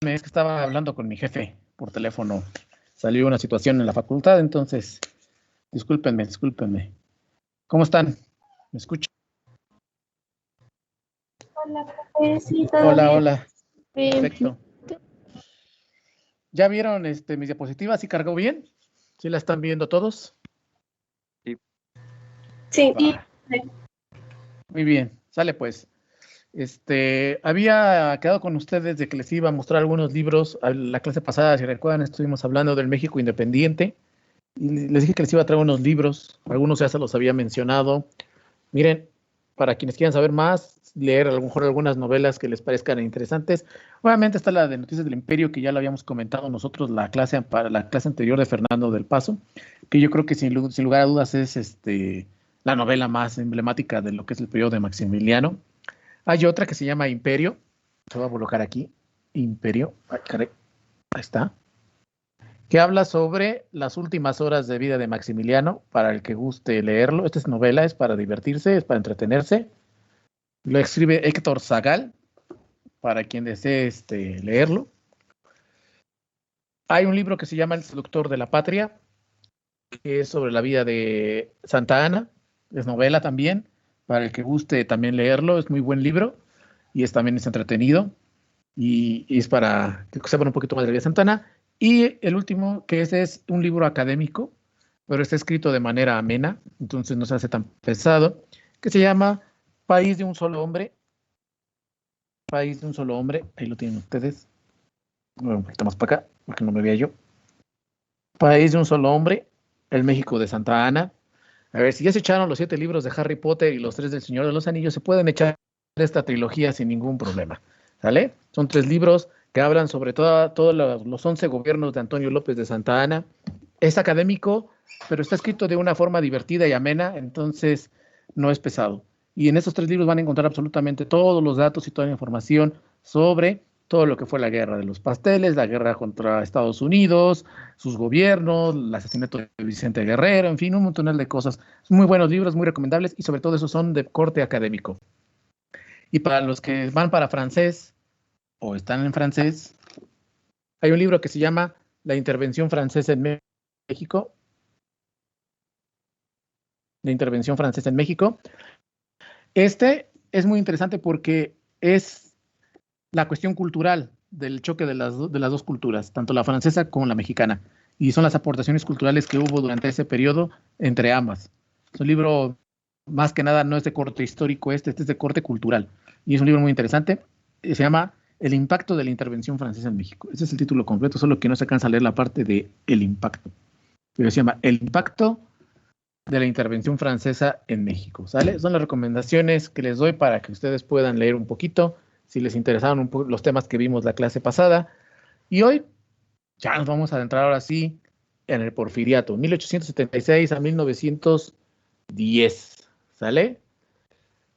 es que estaba hablando con mi jefe por teléfono. Salió una situación en la facultad, entonces, discúlpenme. ¿Cómo están? ¿Me escuchan? Hola, profe, sí, todo Hola, bien. hola. Bien. Perfecto. ¿Ya vieron mis diapositivas? ¿Sí cargó bien? ¿Sí la están viendo todos? Sí. Va. Muy bien, sale pues. Había quedado con ustedes de que les iba a mostrar algunos libros. A la clase pasada, si recuerdan, estuvimos hablando del México independiente. Y les dije que les iba a traer unos libros. Algunos ya se los había mencionado. Miren, para quienes quieran saber más, leer a lo mejor algunas novelas que les parezcan interesantes. Obviamente está la de Noticias del Imperio, que ya lo habíamos comentado nosotros para la clase anterior de Fernando del Paso, que yo creo que sin lugar a dudas es la novela más emblemática de lo que es el periodo de Maximiliano. Hay otra que se llama Imperio. Se va a colocar aquí. Imperio. Ay, caray. Ahí está. Que habla sobre las últimas horas de vida de Maximiliano, para el que guste leerlo. Esta es novela, es para divertirse, es para entretenerse. Lo escribe Héctor Zagal, para quien desee leerlo. Hay un libro que se llama El seductor de la patria, que es sobre la vida de Santa Ana. Es novela también, para el que guste también leerlo. Es muy buen libro y también es entretenido. Y es para que sepan un poquito más de la vida de Santa Ana. Y el último, que ese es un libro académico, pero está escrito de manera amena, entonces no se hace tan pesado, que se llama País de un solo hombre. País de un solo hombre, ahí lo tienen ustedes. Un poquito más para acá, porque no me veía yo. País de un solo hombre, el México de Santa Ana. A ver, si ya se echaron los 7 libros de Harry Potter y los 3 del Señor de los Anillos, se pueden echar esta trilogía sin ningún problema. ¿Sale? Son 3 libros que hablan sobre todos los 11 gobiernos de Antonio López de Santa Ana. Es académico, pero está escrito de una forma divertida y amena, entonces no es pesado. Y en estos 3 libros van a encontrar absolutamente todos los datos y toda la información sobre todo lo que fue la guerra de los pasteles, la guerra contra Estados Unidos, sus gobiernos, el asesinato de Vicente Guerrero, en fin, un montón de cosas. Son muy buenos libros, muy recomendables y sobre todo esos son de corte académico. Y para los que van para francés o están en francés, hay un libro que se llama La intervención francesa en México. La intervención francesa en México. Este es muy interesante porque es la cuestión cultural del choque de las dos culturas, tanto la francesa como la mexicana. Y son las aportaciones culturales que hubo durante ese periodo entre ambas. Es un libro, más que nada, no es de corte histórico este es de corte cultural. Y es un libro muy interesante. Se llama El impacto de la intervención francesa en México. Ese es el título completo, solo que no se cansa leer la parte de el impacto. Pero se llama El impacto de la intervención francesa en México, ¿sale? Son las recomendaciones que les doy para que ustedes puedan leer un poquito, si les interesaron un poco los temas que vimos la clase pasada. Y hoy ya nos vamos a adentrar ahora sí en el Porfiriato, 1876 a 1910, ¿sale?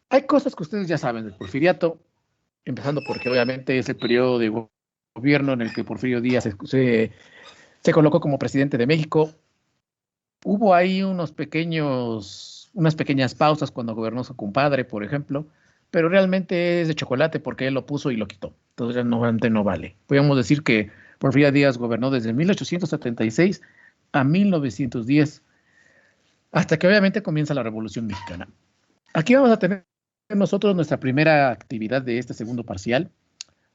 Hay cosas que ustedes ya saben del Porfiriato, empezando porque obviamente es el periodo de gobierno en el que Porfirio Díaz se colocó como presidente de México. Hubo ahí unas pequeñas pausas cuando gobernó su compadre, por ejemplo, pero realmente es de chocolate porque él lo puso y lo quitó. Entonces realmente no vale. Podríamos decir que Porfirio Díaz gobernó desde 1876 a 1910, hasta que obviamente comienza la Revolución Mexicana. Aquí vamos a tener nosotros nuestra primera actividad de este segundo parcial.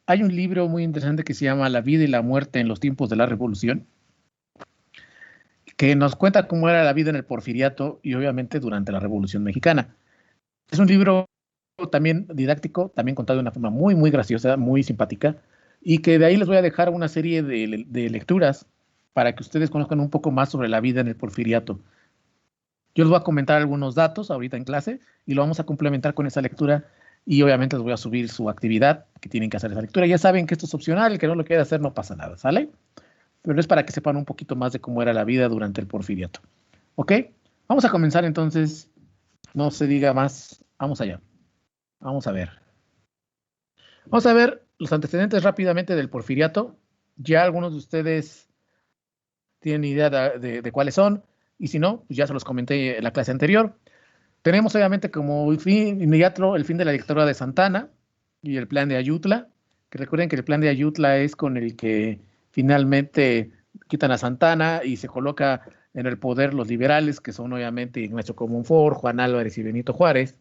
Hay un libro muy interesante que se llama La vida y la muerte en los tiempos de la Revolución, que nos cuenta cómo era la vida en el Porfiriato y obviamente durante la Revolución Mexicana. Es un libro también didáctico, también contado de una forma muy, muy graciosa, muy simpática, y que de ahí les voy a dejar una serie de lecturas para que ustedes conozcan un poco más sobre la vida en el Porfiriato. Yo les voy a comentar algunos datos ahorita en clase y lo vamos a complementar con esa lectura y obviamente les voy a subir su actividad que tienen que hacer esa lectura. Ya saben que esto es opcional, el que no lo quiera hacer no pasa nada, ¿sale? Pero es para que sepan un poquito más de cómo era la vida durante el Porfiriato. ¿Ok? Vamos a comenzar entonces. No se diga más. Vamos allá. Vamos a ver. Vamos a ver los antecedentes rápidamente del Porfiriato. Ya algunos de ustedes tienen idea de cuáles son. Y si no, pues ya se los comenté en la clase anterior. Tenemos obviamente como fin inmediato el fin de la dictadura de Santa Anna y el plan de Ayutla, que recuerden que el plan de Ayutla es con el que finalmente quitan a Santana y se coloca en el poder los liberales, que son obviamente Ignacio Comonfort, Juan Álvarez y Benito Juárez.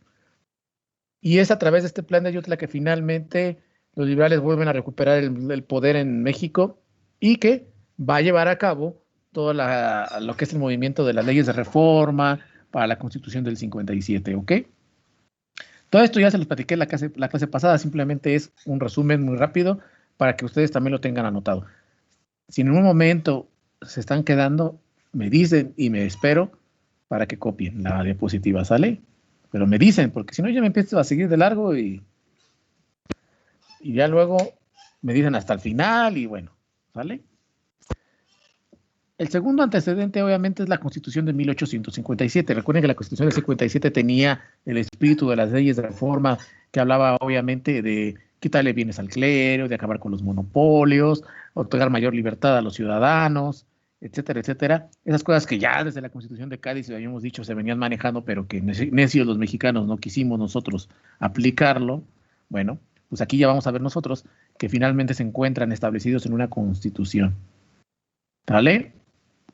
Y es a través de este plan de Ayutla que finalmente los liberales vuelven a recuperar el poder en México y que va a llevar a cabo todo lo que es el movimiento de las leyes de reforma para la Constitución del 57, ¿ok? Todo esto ya se los platiqué en la clase pasada, simplemente es un resumen muy rápido para que ustedes también lo tengan anotado. Si en un momento se están quedando, me dicen y me espero para que copien la diapositiva, ¿sale? Pero me dicen, porque si no yo me empiezo a seguir de largo y ya luego me dicen hasta el final y bueno, ¿sale? El segundo antecedente, obviamente, es la Constitución de 1857. Recuerden que la Constitución del 57 tenía el espíritu de las leyes de reforma, que hablaba, obviamente, de quitarle bienes al clero, de acabar con los monopolios, otorgar mayor libertad a los ciudadanos, etcétera, etcétera. Esas cosas que ya desde la Constitución de Cádiz, habíamos dicho, se venían manejando, pero que necios los mexicanos no quisimos nosotros aplicarlo. Bueno, pues aquí ya vamos a ver nosotros que finalmente se encuentran establecidos en una Constitución. ¿Vale?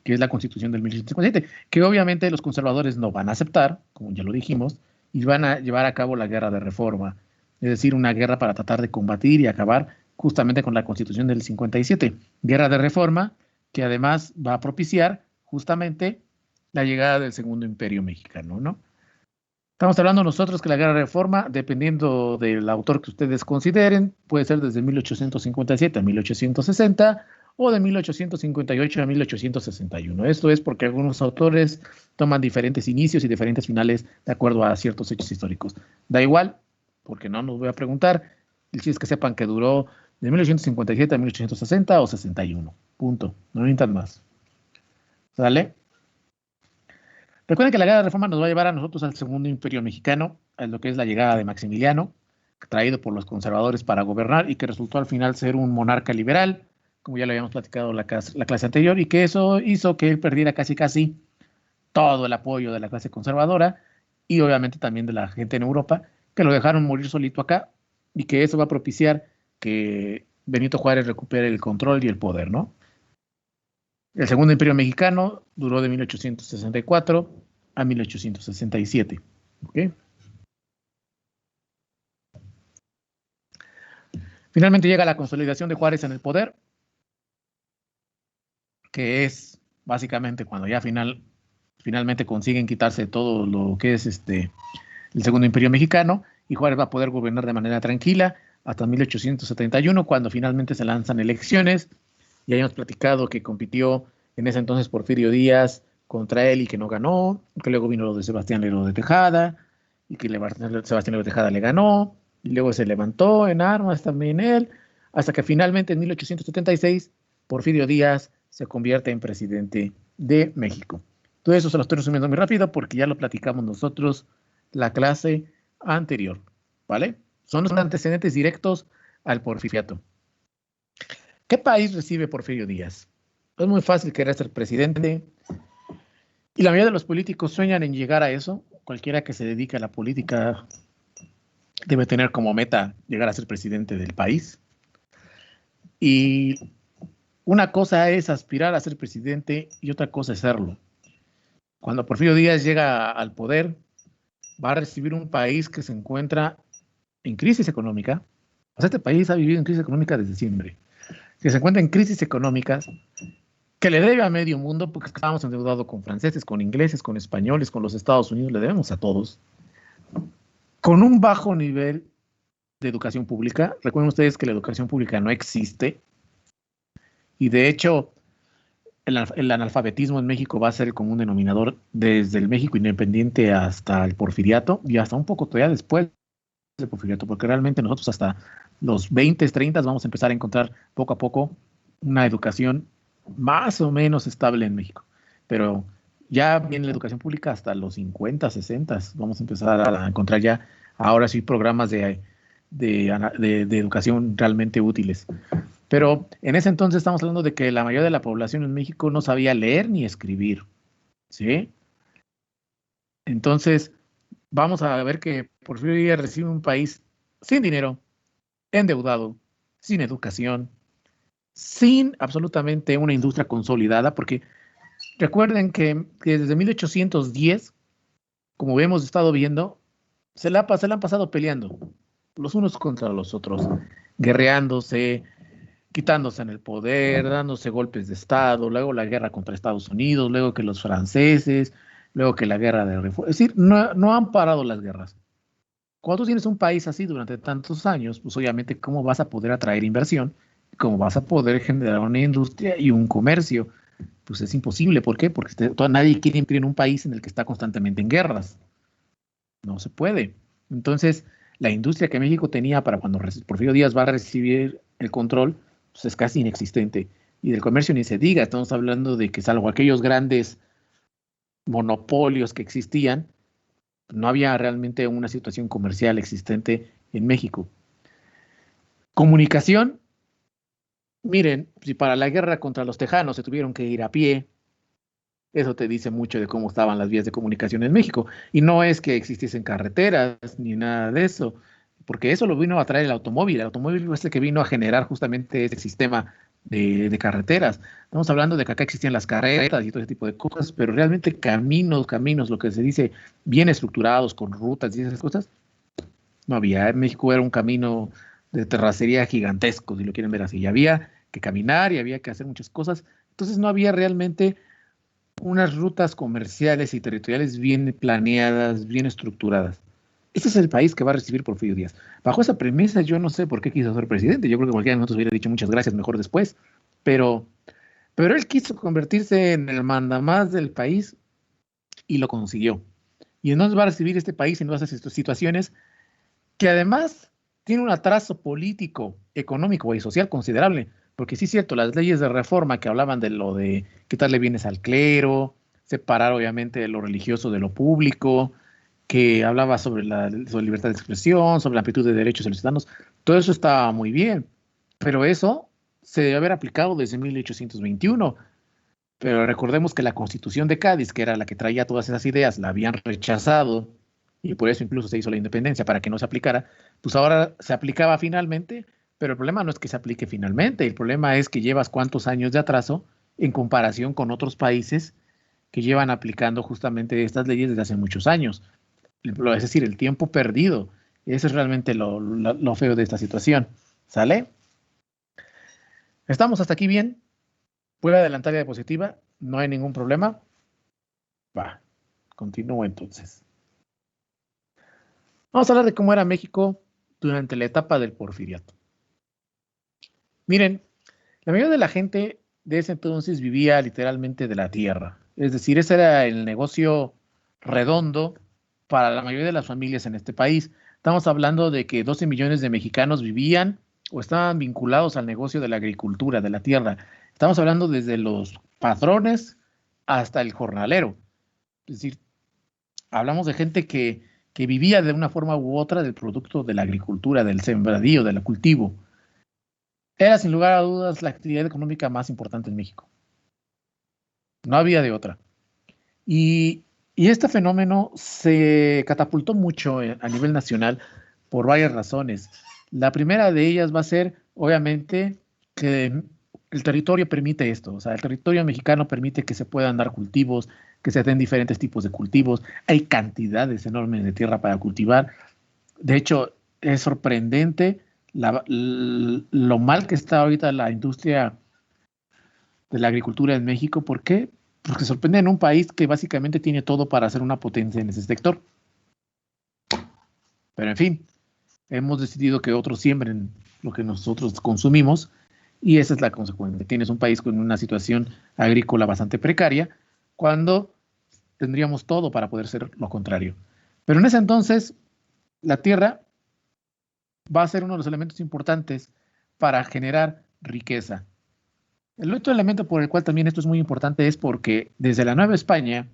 Que es la Constitución del 1857, que obviamente los conservadores no van a aceptar, como ya lo dijimos, y van a llevar a cabo la guerra de reforma, es decir, una guerra para tratar de combatir y acabar justamente con la Constitución del 57. Guerra de reforma que además va a propiciar justamente la llegada del Segundo Imperio Mexicano, ¿no? Estamos hablando nosotros que la guerra de reforma, dependiendo del autor que ustedes consideren, puede ser desde 1857 a 1860 o de 1858 a 1861. Esto es porque algunos autores toman diferentes inicios y diferentes finales de acuerdo a ciertos hechos históricos. Da igual, porque no nos voy a preguntar, el chiste es que sepan que duró de 1857 a 1860 o 61. Punto. No necesitan más. ¿Sale? Recuerden que la guerra de reforma nos va a llevar a nosotros al Segundo Imperio Mexicano, a lo que es la llegada de Maximiliano, traído por los conservadores para gobernar y que resultó al final ser un monarca liberal, como ya lo habíamos platicado la clase anterior, y que eso hizo que él perdiera casi todo el apoyo de la clase conservadora y obviamente también de la gente en Europa, que lo dejaron morir solito acá y que eso va a propiciar que Benito Juárez recupere el control y el poder, ¿no? El Segundo Imperio Mexicano duró de 1864 a 1867. ¿Okay? Finalmente llega la consolidación de Juárez en el poder, que es básicamente cuando ya finalmente consiguen quitarse todo lo que es el Segundo Imperio Mexicano y Juárez va a poder gobernar de manera tranquila hasta 1871, cuando finalmente se lanzan elecciones. Ya hemos platicado que compitió en ese entonces Porfirio Díaz contra él y que no ganó, que luego vino lo de Sebastián Lerdo de Tejada y que Sebastián Lerdo de Tejada le ganó, y luego se levantó en armas también él, hasta que finalmente en 1876 Porfirio Díaz se convierte en presidente de México. Todo eso se lo estoy resumiendo muy rápido porque ya lo platicamos nosotros la clase anterior, ¿vale? Son los antecedentes directos al porfiriato. ¿Qué país recibe Porfirio Díaz? Es muy fácil querer ser presidente y la mayoría de los políticos sueñan en llegar a eso. Cualquiera que se dedique a la política debe tener como meta llegar a ser presidente del país. Y una cosa es aspirar a ser presidente y otra cosa es serlo. Cuando Porfirio Díaz llega al poder, va a recibir un país que se encuentra en crisis económica. O sea, este país ha vivido en crisis económica desde siempre. Que se encuentra en crisis económicas, que le debe a medio mundo, porque estamos endeudados con franceses, con ingleses, con españoles, con los Estados Unidos, le debemos a todos. Con un bajo nivel de educación pública. Recuerden ustedes que la educación pública no existe. Y de hecho, el analfabetismo en México va a ser el común denominador desde el México independiente hasta el porfiriato y hasta un poco todavía después del porfiriato, porque realmente nosotros hasta los 20, 30 vamos a empezar a encontrar poco a poco una educación más o menos estable en México. Pero ya viene la educación pública hasta los 50, 60, vamos a empezar a encontrar ya ahora sí programas de educación realmente útiles. Pero en ese entonces estamos hablando de que la mayoría de la población en México no sabía leer ni escribir, ¿sí? Entonces, vamos a ver que Porfirio Díaz recibe un país sin dinero, endeudado, sin educación, sin absolutamente una industria consolidada, porque recuerden que desde 1810, como hemos estado viendo, se la han pasado peleando los unos contra los otros, guerreándose, quitándose en el poder, dándose golpes de Estado, luego la guerra contra Estados Unidos, luego que los franceses, luego que la guerra de Reforma. Es decir, no han parado las guerras. Cuando tú tienes un país así durante tantos años, pues obviamente, ¿cómo vas a poder atraer inversión? ¿Cómo vas a poder generar una industria y un comercio? Pues es imposible. ¿Por qué? Porque nadie quiere invertir en un país en el que está constantemente en guerras. No se puede. Entonces, la industria que México tenía para cuando Porfirio Díaz va a recibir el control, pues es casi inexistente. Y del comercio ni se diga, estamos hablando de que salvo aquellos grandes monopolios que existían, no había realmente una situación comercial existente en México. Comunicación, miren, si para la guerra contra los tejanos se tuvieron que ir a pie, eso te dice mucho de cómo estaban las vías de comunicación en México. Y no es que existiesen carreteras ni nada de eso, porque eso lo vino a traer el automóvil. El automóvil es el que vino a generar justamente ese sistema de carreteras. Estamos hablando de que acá existían las carretas y todo ese tipo de cosas, pero realmente caminos, lo que se dice, bien estructurados, con rutas y esas cosas, no había. En México era un camino de terracería gigantesco, si lo quieren ver así. Y había que caminar y había que hacer muchas cosas. Entonces no había realmente unas rutas comerciales y territoriales bien planeadas, bien estructuradas. Ese es el país que va a recibir Porfirio Díaz. Bajo esa premisa, yo no sé por qué quiso ser presidente. Yo creo que cualquiera de nosotros hubiera dicho muchas gracias, mejor después. Pero, pero él quiso convertirse en el mandamás del país y lo consiguió. Y entonces va a recibir este país en todas esas situaciones que además tiene un atraso político, económico y social considerable. Porque sí es cierto, las leyes de reforma que hablaban de lo de quitarle bienes al clero, separar obviamente lo religioso de lo público, que hablaba sobre libertad de expresión, sobre la amplitud de derechos de los ciudadanos, todo eso estaba muy bien, pero eso se debe haber aplicado desde 1821. Pero recordemos que la Constitución de Cádiz, que era la que traía todas esas ideas, la habían rechazado y por eso incluso se hizo la independencia para que no se aplicara, pues ahora se aplicaba finalmente, pero el problema no es que se aplique finalmente, el problema es que llevas cuántos años de atraso en comparación con otros países que llevan aplicando justamente estas leyes desde hace muchos años. Es decir, el tiempo perdido. Eso es realmente lo feo de esta situación. ¿Sale? ¿Estamos hasta aquí bien? ¿Puedo adelantar la diapositiva? ¿No hay ningún problema? Va, continúo entonces. Vamos a hablar de cómo era México durante la etapa del Porfiriato. Miren, la mayoría de la gente de ese entonces vivía literalmente de la tierra. Es decir, ese era el negocio redondo para la mayoría de las familias en este país. Estamos hablando de que 12 millones de mexicanos vivían o estaban vinculados al negocio de la agricultura, de la tierra. Estamos hablando desde los patrones hasta el jornalero. Es decir, hablamos de gente que vivía de una forma u otra del producto de la agricultura, del sembradío, del cultivo. Era sin lugar a dudas la actividad económica más importante en México. No había de otra. Y este fenómeno se catapultó mucho a nivel nacional por varias razones. La primera de ellas va a ser, obviamente, que el territorio permite esto. O sea, el territorio mexicano permite que se puedan dar cultivos, que se den diferentes tipos de cultivos. Hay cantidades enormes de tierra para cultivar. De hecho, es sorprendente lo mal que está ahorita la industria de la agricultura en México. ¿Por qué? Porque sorprende en un país que básicamente tiene todo para ser una potencia en ese sector. Pero en fin, hemos decidido que otros siembren lo que nosotros consumimos y esa es la consecuencia. Tienes un país con una situación agrícola bastante precaria cuando tendríamos todo para poder ser lo contrario. Pero en ese entonces, la tierra va a ser uno de los elementos importantes para generar riqueza. El otro elemento por el cual también esto es muy importante es porque desde la Nueva España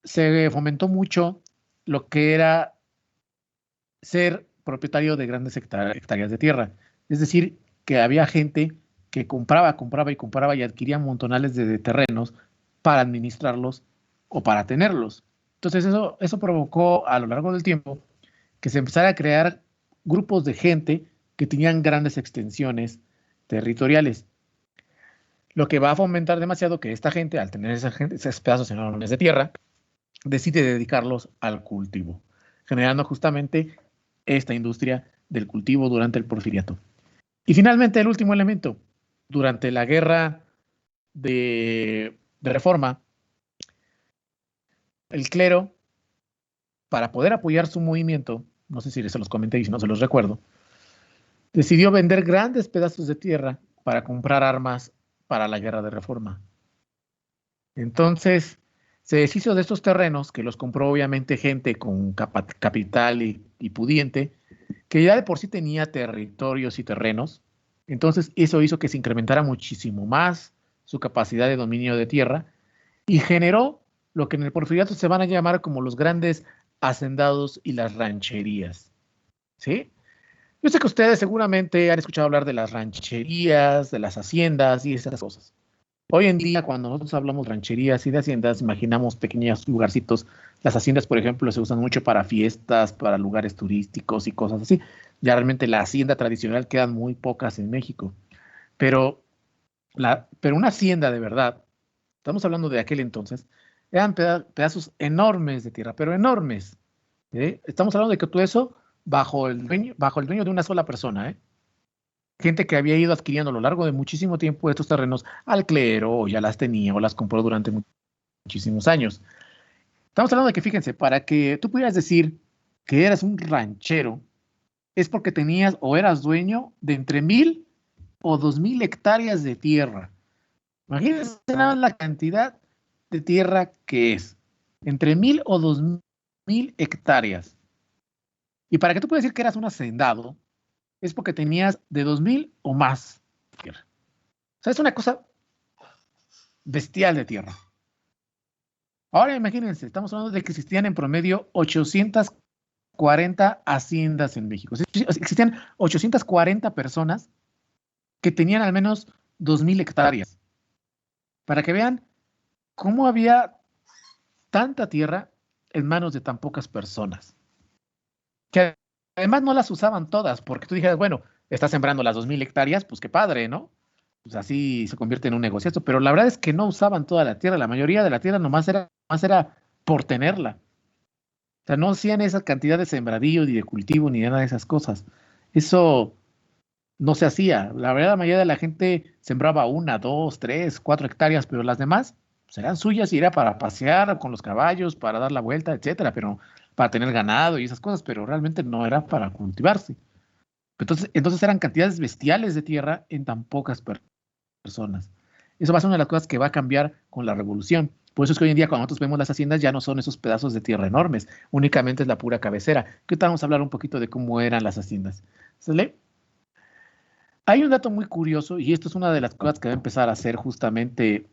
se fomentó mucho lo que era ser propietario de grandes hectáreas de tierra. Es decir, que había gente que compraba y adquiría montonales de terrenos para administrarlos o para tenerlos. Entonces eso provocó a lo largo del tiempo que se empezara a crear grupos de gente que tenían grandes extensiones territoriales. Lo que va a fomentar demasiado que esta gente, al tener esos pedazos enormes de tierra, decide dedicarlos al cultivo, generando justamente esta industria del cultivo durante el Porfiriato. Y finalmente, el último elemento, durante la guerra de Reforma, el clero, para poder apoyar su movimiento, no sé si se los comenté y si no se los recuerdo, decidió vender grandes pedazos de tierra para comprar armas para la guerra de Reforma. Entonces, se deshizo de estos terrenos, que los compró obviamente gente con capital y pudiente, que ya de por sí tenía territorios y terrenos. Entonces, eso hizo que se incrementara muchísimo más su capacidad de dominio de tierra y generó lo que en el Porfiriato se van a llamar como los grandes hacendados y las rancherías. ¿Sí? Yo sé que ustedes seguramente han escuchado hablar de las rancherías, de las haciendas y esas cosas. Hoy en día, cuando nosotros hablamos rancherías y de haciendas, imaginamos pequeños lugarcitos. Las haciendas, por ejemplo, se usan mucho para fiestas, para lugares turísticos y cosas así. Ya realmente la hacienda tradicional quedan muy pocas en México. Pero, pero una hacienda de verdad, estamos hablando de aquel entonces, eran pedazos enormes de tierra, pero enormes. Estamos hablando de que todo eso bajo el dueño de una sola persona, gente que había ido adquiriendo a lo largo de muchísimo tiempo estos terrenos al clero, o ya las tenía, o las compró durante muchísimos años. Estamos hablando de que, fíjense, para que tú pudieras decir que eras un ranchero, es porque tenías o eras dueño de entre 1,000 o 2,000 hectáreas de tierra. Imagínense nada más la cantidad de tierra que es. Entre 1,000 o 2,000 hectáreas. Y para que tú puedas decir que eras un hacendado, es porque tenías de 2,000 o más tierra. O sea, es una cosa bestial de tierra. Ahora imagínense, estamos hablando de que existían en promedio 840 haciendas en México. Existían 840 personas que tenían al menos 2,000 hectáreas. Para que vean cómo había tanta tierra en manos de tan pocas personas. Que además no las usaban todas, porque tú dijeras, bueno, estás sembrando las 2,000 hectáreas, pues qué padre, ¿no? Pues así se convierte en un negocio. Pero la verdad es que no usaban toda la tierra. La mayoría de la tierra nomás era por tenerla. O sea, no hacían esa cantidad de sembradío, ni de cultivo, ni nada de esas cosas. Eso no se hacía. La verdad, la mayoría de la gente sembraba 1, 2, 3, 4 hectáreas, pero las demás serán suyas y era para pasear con los caballos, para dar la vuelta, etcétera, pero para tener ganado y esas cosas, pero realmente no era para cultivarse. Entonces eran cantidades bestiales de tierra en tan pocas personas. Eso va a ser una de las cosas que va a cambiar con la revolución. Por eso es que hoy en día cuando nosotros vemos las haciendas ya no son esos pedazos de tierra enormes, únicamente es la pura cabecera. Que ahorita vamos a hablar un poquito de cómo eran las haciendas. ¿Sale? Hay un dato muy curioso, y esto es una de las cosas que va a empezar a hacer justamente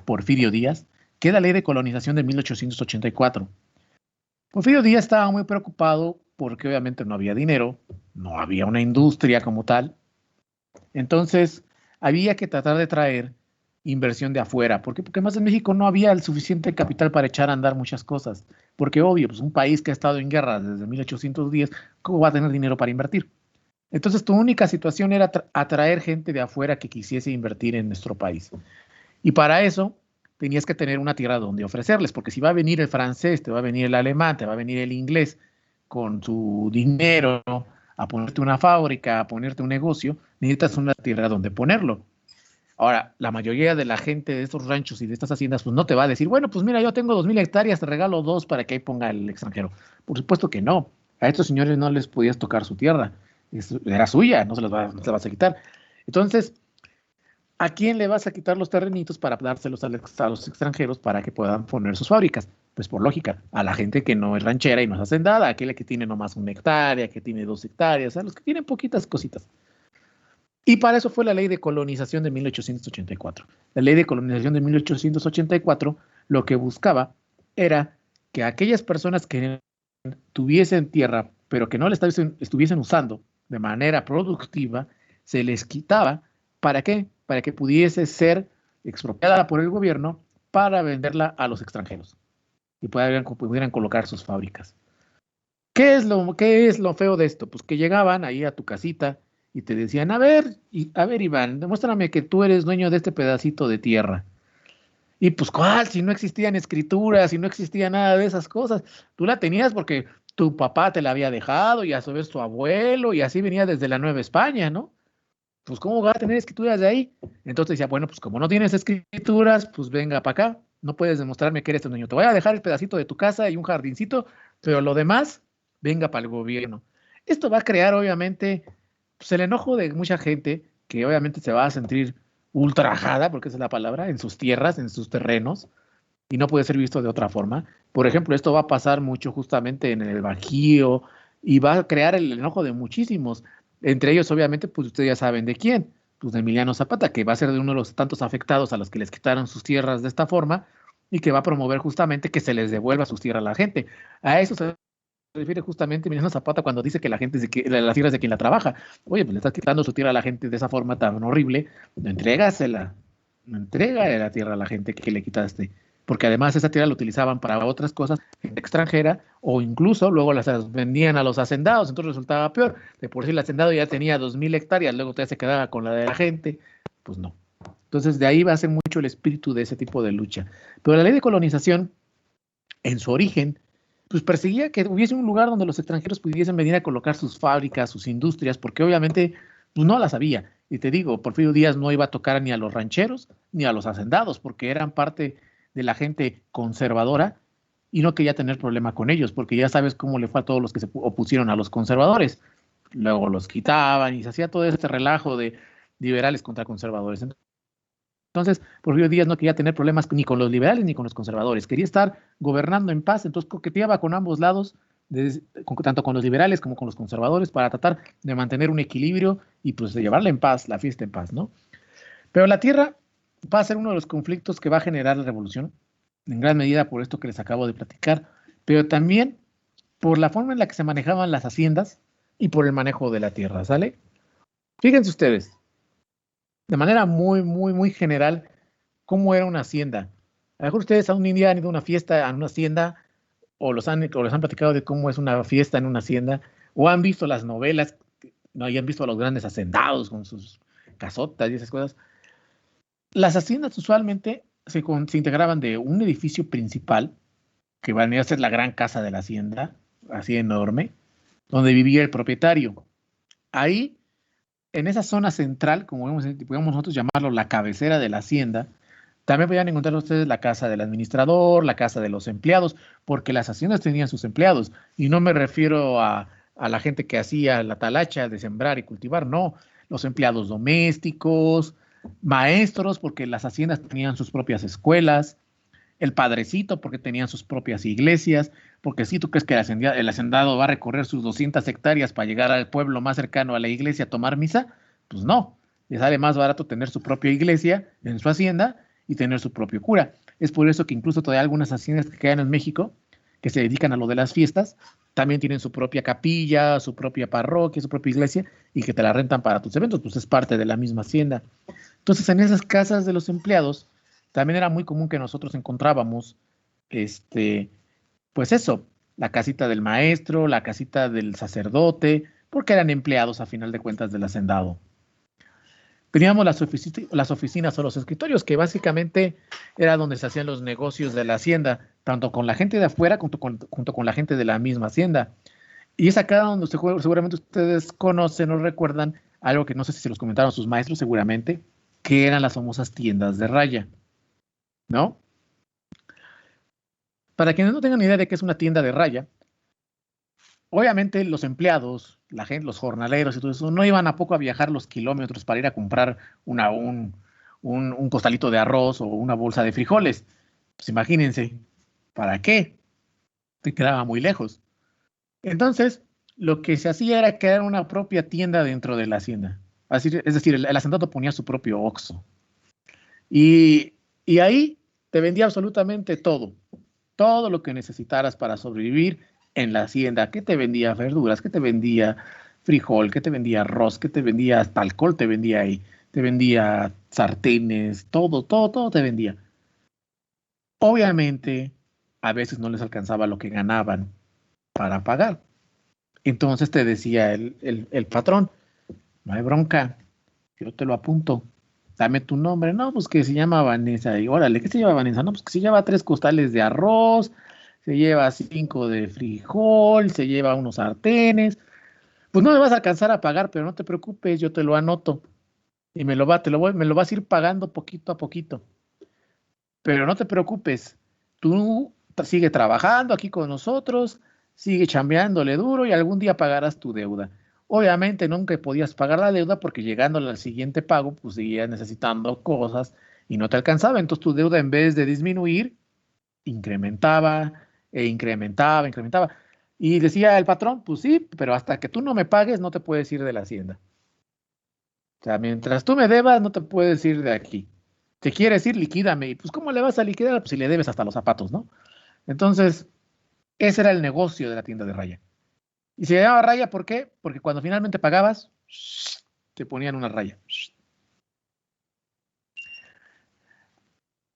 Porfirio Díaz, que es la ley de colonización de 1884. Porfirio Díaz estaba muy preocupado porque obviamente no había dinero, no había una industria como tal. Entonces, había que tratar de traer inversión de afuera. ¿Por qué? Porque más en México no había el suficiente capital para echar a andar muchas cosas. Porque obvio, pues un país que ha estado en guerra desde 1810, ¿cómo va a tener dinero para invertir? Entonces, tu única situación era atraer gente de afuera que quisiese invertir en nuestro país. Y para eso tenías que tener una tierra donde ofrecerles, porque si va a venir el francés, te va a venir el alemán, te va a venir el inglés con su dinero a ponerte una fábrica, a ponerte un negocio, necesitas una tierra donde ponerlo. Ahora, la mayoría de la gente de estos ranchos y de estas haciendas, pues no te va a decir, bueno, pues mira, yo tengo 2,000 hectáreas, te regalo 2 para que ahí ponga el extranjero. Por supuesto que no. A estos señores no les podías tocar su tierra. Era suya, no se la vas a quitar. Entonces, ¿a quién le vas a quitar los terrenitos para dárselos a los extranjeros para que puedan poner sus fábricas? Pues por lógica, a la gente que no es ranchera y no es hacendada, a aquella que tiene nomás 1 hectárea, que tiene 2 hectáreas, a los que tienen poquitas cositas. Y para eso fue la ley de colonización de 1884. La ley de colonización de 1884 lo que buscaba era que aquellas personas que tuviesen tierra, pero que no la estuviesen usando de manera productiva, se les quitaba. ¿Para qué? Para que pudiese ser expropiada por el gobierno para venderla a los extranjeros y pudieran colocar sus fábricas. qué es lo feo de esto? Pues que llegaban ahí a tu casita y te decían, a ver, Iván, demuéstrame que tú eres dueño de este pedacito de tierra. Y pues, ¿cuál? Si no existían escrituras, si no existía nada de esas cosas, tú la tenías porque tu papá te la había dejado y a su vez tu abuelo y así venía desde la Nueva España, ¿no? Pues, ¿cómo va a tener escrituras de ahí? Entonces decía, bueno, pues como no tienes escrituras, pues venga para acá, no puedes demostrarme que eres tu dueño. Te voy a dejar el pedacito de tu casa y un jardincito, pero lo demás, venga para el gobierno. Esto va a crear, obviamente, pues, el enojo de mucha gente que obviamente se va a sentir ultrajada, porque esa es la palabra, en sus tierras, en sus terrenos, y no puede ser visto de otra forma. Por ejemplo, esto va a pasar mucho justamente en el Bajío y va a crear el enojo de muchísimos. Entre ellos, obviamente, pues ustedes ya saben de quién, pues de Emiliano Zapata, que va a ser de uno de los tantos afectados a los que les quitaron sus tierras de esta forma y que va a promover justamente que se les devuelva sus tierras a la gente. A eso se refiere justamente Emiliano Zapata cuando dice que la gente es la tierra es de quien la trabaja. Oye, pues le estás quitando su tierra a la gente de esa forma tan horrible, no entrégasela, no entrega la tierra a la gente que le quitaste, porque además esa tierra la utilizaban para otras cosas, gente extranjera, o incluso luego las vendían a los hacendados, entonces resultaba peor. De por sí el hacendado ya tenía 2000 hectáreas, luego todavía se quedaba con la de la gente, pues no. Entonces de ahí va a ser mucho el espíritu de ese tipo de lucha. Pero la ley de colonización, en su origen, pues perseguía que hubiese un lugar donde los extranjeros pudiesen venir a colocar sus fábricas, sus industrias, porque obviamente pues no las había. Y te digo, Porfirio Díaz no iba a tocar ni a los rancheros ni a los hacendados, porque eran parte de la gente conservadora y no quería tener problema con ellos, porque ya sabes cómo le fue a todos los que se opusieron a los conservadores. Luego los quitaban y se hacía todo este relajo de liberales contra conservadores. Entonces, Porfirio Díaz no quería tener problemas ni con los liberales ni con los conservadores, quería estar gobernando en paz, entonces coqueteaba con ambos lados, tanto con los liberales como con los conservadores, para tratar de mantener un equilibrio y pues de llevarla en paz, la fiesta en paz, ¿no? Pero la tierra va a ser uno de los conflictos que va a generar la revolución, en gran medida por esto que les acabo de platicar, pero también por la forma en la que se manejaban las haciendas y por el manejo de la tierra, ¿sale? Fíjense ustedes, de manera muy general, cómo era una hacienda. A lo mejor ustedes a un día han ido a una fiesta en una hacienda o les han platicado de cómo es una fiesta en una hacienda o han visto las novelas, no, y han visto a los grandes hacendados con sus casotas y esas cosas. Las haciendas usualmente se integraban de un edificio principal que venía a ser la gran casa de la hacienda, así enorme, donde vivía el propietario. Ahí, en esa zona central, como podemos nosotros llamarlo la cabecera de la hacienda, también podían encontrar ustedes la casa del administrador, la casa de los empleados, porque las haciendas tenían sus empleados. Y no me refiero a la gente que hacía la talacha de sembrar y cultivar, no. Los empleados domésticos, maestros, porque las haciendas tenían sus propias escuelas, el padrecito, porque tenían sus propias iglesias, porque si tú crees que el hacendado va a recorrer sus 200 hectáreas para llegar al pueblo más cercano a la iglesia a tomar misa, pues no. Le sale más barato tener su propia iglesia en su hacienda y tener su propio cura. Es por eso que incluso todavía algunas haciendas que quedan en México, que se dedican a lo de las fiestas, también tienen su propia capilla, su propia parroquia, su propia iglesia, y que te la rentan para tus eventos, pues es parte de la misma hacienda. Entonces, en esas casas de los empleados, también era muy común que nosotros encontrábamos, este, pues eso, la casita del maestro, la casita del sacerdote, porque eran empleados a final de cuentas del hacendado. Teníamos las oficinas o los escritorios, que básicamente era donde se hacían los negocios de la hacienda, tanto con la gente de afuera junto con la gente de la misma hacienda. Y es acá donde seguramente ustedes conocen o recuerdan algo que no sé si se los comentaron sus maestros, seguramente, que eran las famosas tiendas de raya, ¿no? Para quienes no tengan ni idea de qué es una tienda de raya, obviamente los empleados, la gente, los jornaleros y todo eso, no iban a poco a viajar los kilómetros para ir a comprar un costalito de arroz o una bolsa de frijoles. Pues imagínense, ¿para qué? Te quedaba muy lejos. Entonces, lo que se hacía era crear una propia tienda dentro de la hacienda. Es decir, el hacendado ponía su propio Oxxo. Y, y ahí te vendía absolutamente todo, todo lo que necesitaras para sobrevivir en la hacienda. ¿Qué te vendía? Verduras, ¿qué te vendía? Frijol, ¿qué te vendía? Arroz, ¿qué te vendía? Hasta alcohol te vendía ahí. Te vendía sartenes, todo te vendía. Obviamente, a veces no les alcanzaba lo que ganaban para pagar. Entonces te decía el patrón, no hay bronca, yo te lo apunto, dame tu nombre. No, pues que se llama Vanessa. Y órale, ¿qué se lleva Vanessa? No, pues que se lleva 3 costales de arroz, se lleva 5 de frijol, se lleva unos sartenes. Pues no me vas a alcanzar a pagar, pero no te preocupes, yo te lo anoto. Y me lo vas a ir pagando poquito a poquito. Pero no te preocupes, tú sigue trabajando aquí con nosotros, sigue chambeándole duro y algún día pagarás tu deuda. Obviamente nunca podías pagar la deuda porque llegando al siguiente pago, pues seguías necesitando cosas y no te alcanzaba. Entonces tu deuda en vez de disminuir, incrementaba e incrementaba, incrementaba. Y decía el patrón, pues sí, pero hasta que tú no me pagues no te puedes ir de la hacienda. O sea, mientras tú me debas, no te puedes ir de aquí. Te quieres ir, liquídame. Y pues, ¿cómo le vas a liquidar? Pues si le debes hasta los zapatos, ¿no? Entonces, ese era el negocio de la tienda de raya. Y se llamaba raya, ¿por qué? Porque cuando finalmente pagabas, te ponían una raya.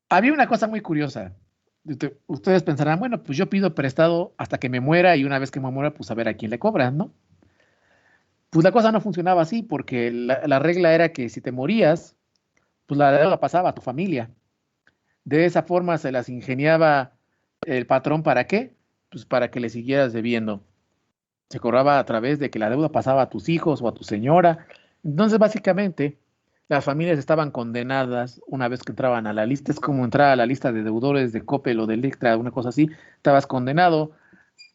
Había una cosa muy curiosa. Ustedes pensarán, bueno, pues yo pido prestado hasta que me muera y una vez que me muera, pues a ver a quién le cobran, ¿no? Pues la cosa no funcionaba así porque la regla era que si te morías, pues la deuda pasaba a tu familia. De esa forma se las ingeniaba el patrón, ¿para qué? Pues para que le siguieras debiendo. Se cobraba a través de que la deuda pasaba a tus hijos o a tu señora. Entonces, básicamente, las familias estaban condenadas una vez que entraban a la lista. Es como entrar a la lista de deudores de Coppel o de Electra, una cosa así. Estabas condenado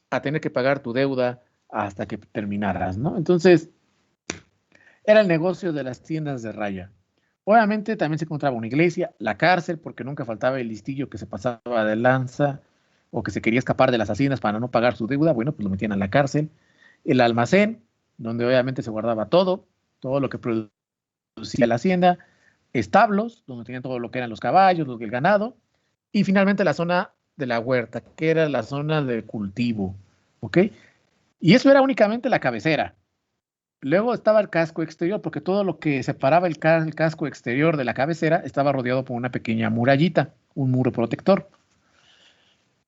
a tener que pagar tu deuda hasta que terminaras, ¿no? Entonces, era el negocio de las tiendas de raya. Obviamente también se encontraba una iglesia, la cárcel, porque nunca faltaba el listillo que se pasaba de lanza o que se quería escapar de las haciendas para no pagar su deuda, bueno, pues lo metían a la cárcel. El almacén, donde obviamente se guardaba todo, todo lo que producía la hacienda, establos, donde tenían todo lo que eran los caballos, el ganado, y finalmente la zona de la huerta, que era la zona de cultivo, ¿ok? Y eso era únicamente la cabecera. Luego estaba el casco exterior, porque todo lo que separaba el casco exterior de la cabecera estaba rodeado por una pequeña murallita, un muro protector,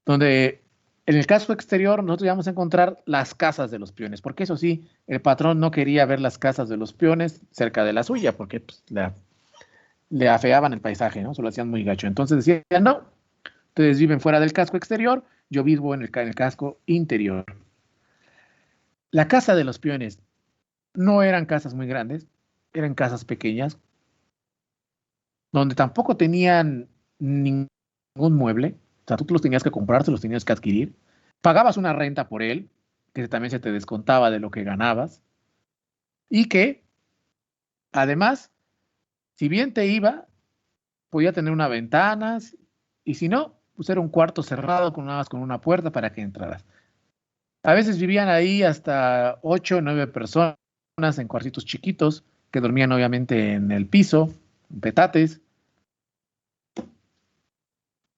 donde en el casco exterior nosotros íbamos a encontrar las casas de los peones, porque eso sí, el patrón no quería ver las casas de los peones cerca de la suya, porque pues, le afeaban el paisaje, ¿no? Se lo hacían muy gacho. Entonces decían, no, ustedes viven fuera del casco exterior, yo vivo en el casco interior. La casa de los peones no eran casas muy grandes, eran casas pequeñas, donde tampoco tenían ningún mueble, o sea, tú los tenías que comprar, te los tenías que adquirir, pagabas una renta por él, que también se te descontaba de lo que ganabas, y que, además, si bien te iba, podía tener una ventana, y si no, pues era un cuarto cerrado con, nada más con una puerta para que entraras. A veces vivían ahí hasta 8 o 9 personas en cuartitos chiquitos, que dormían obviamente en el piso, en petates.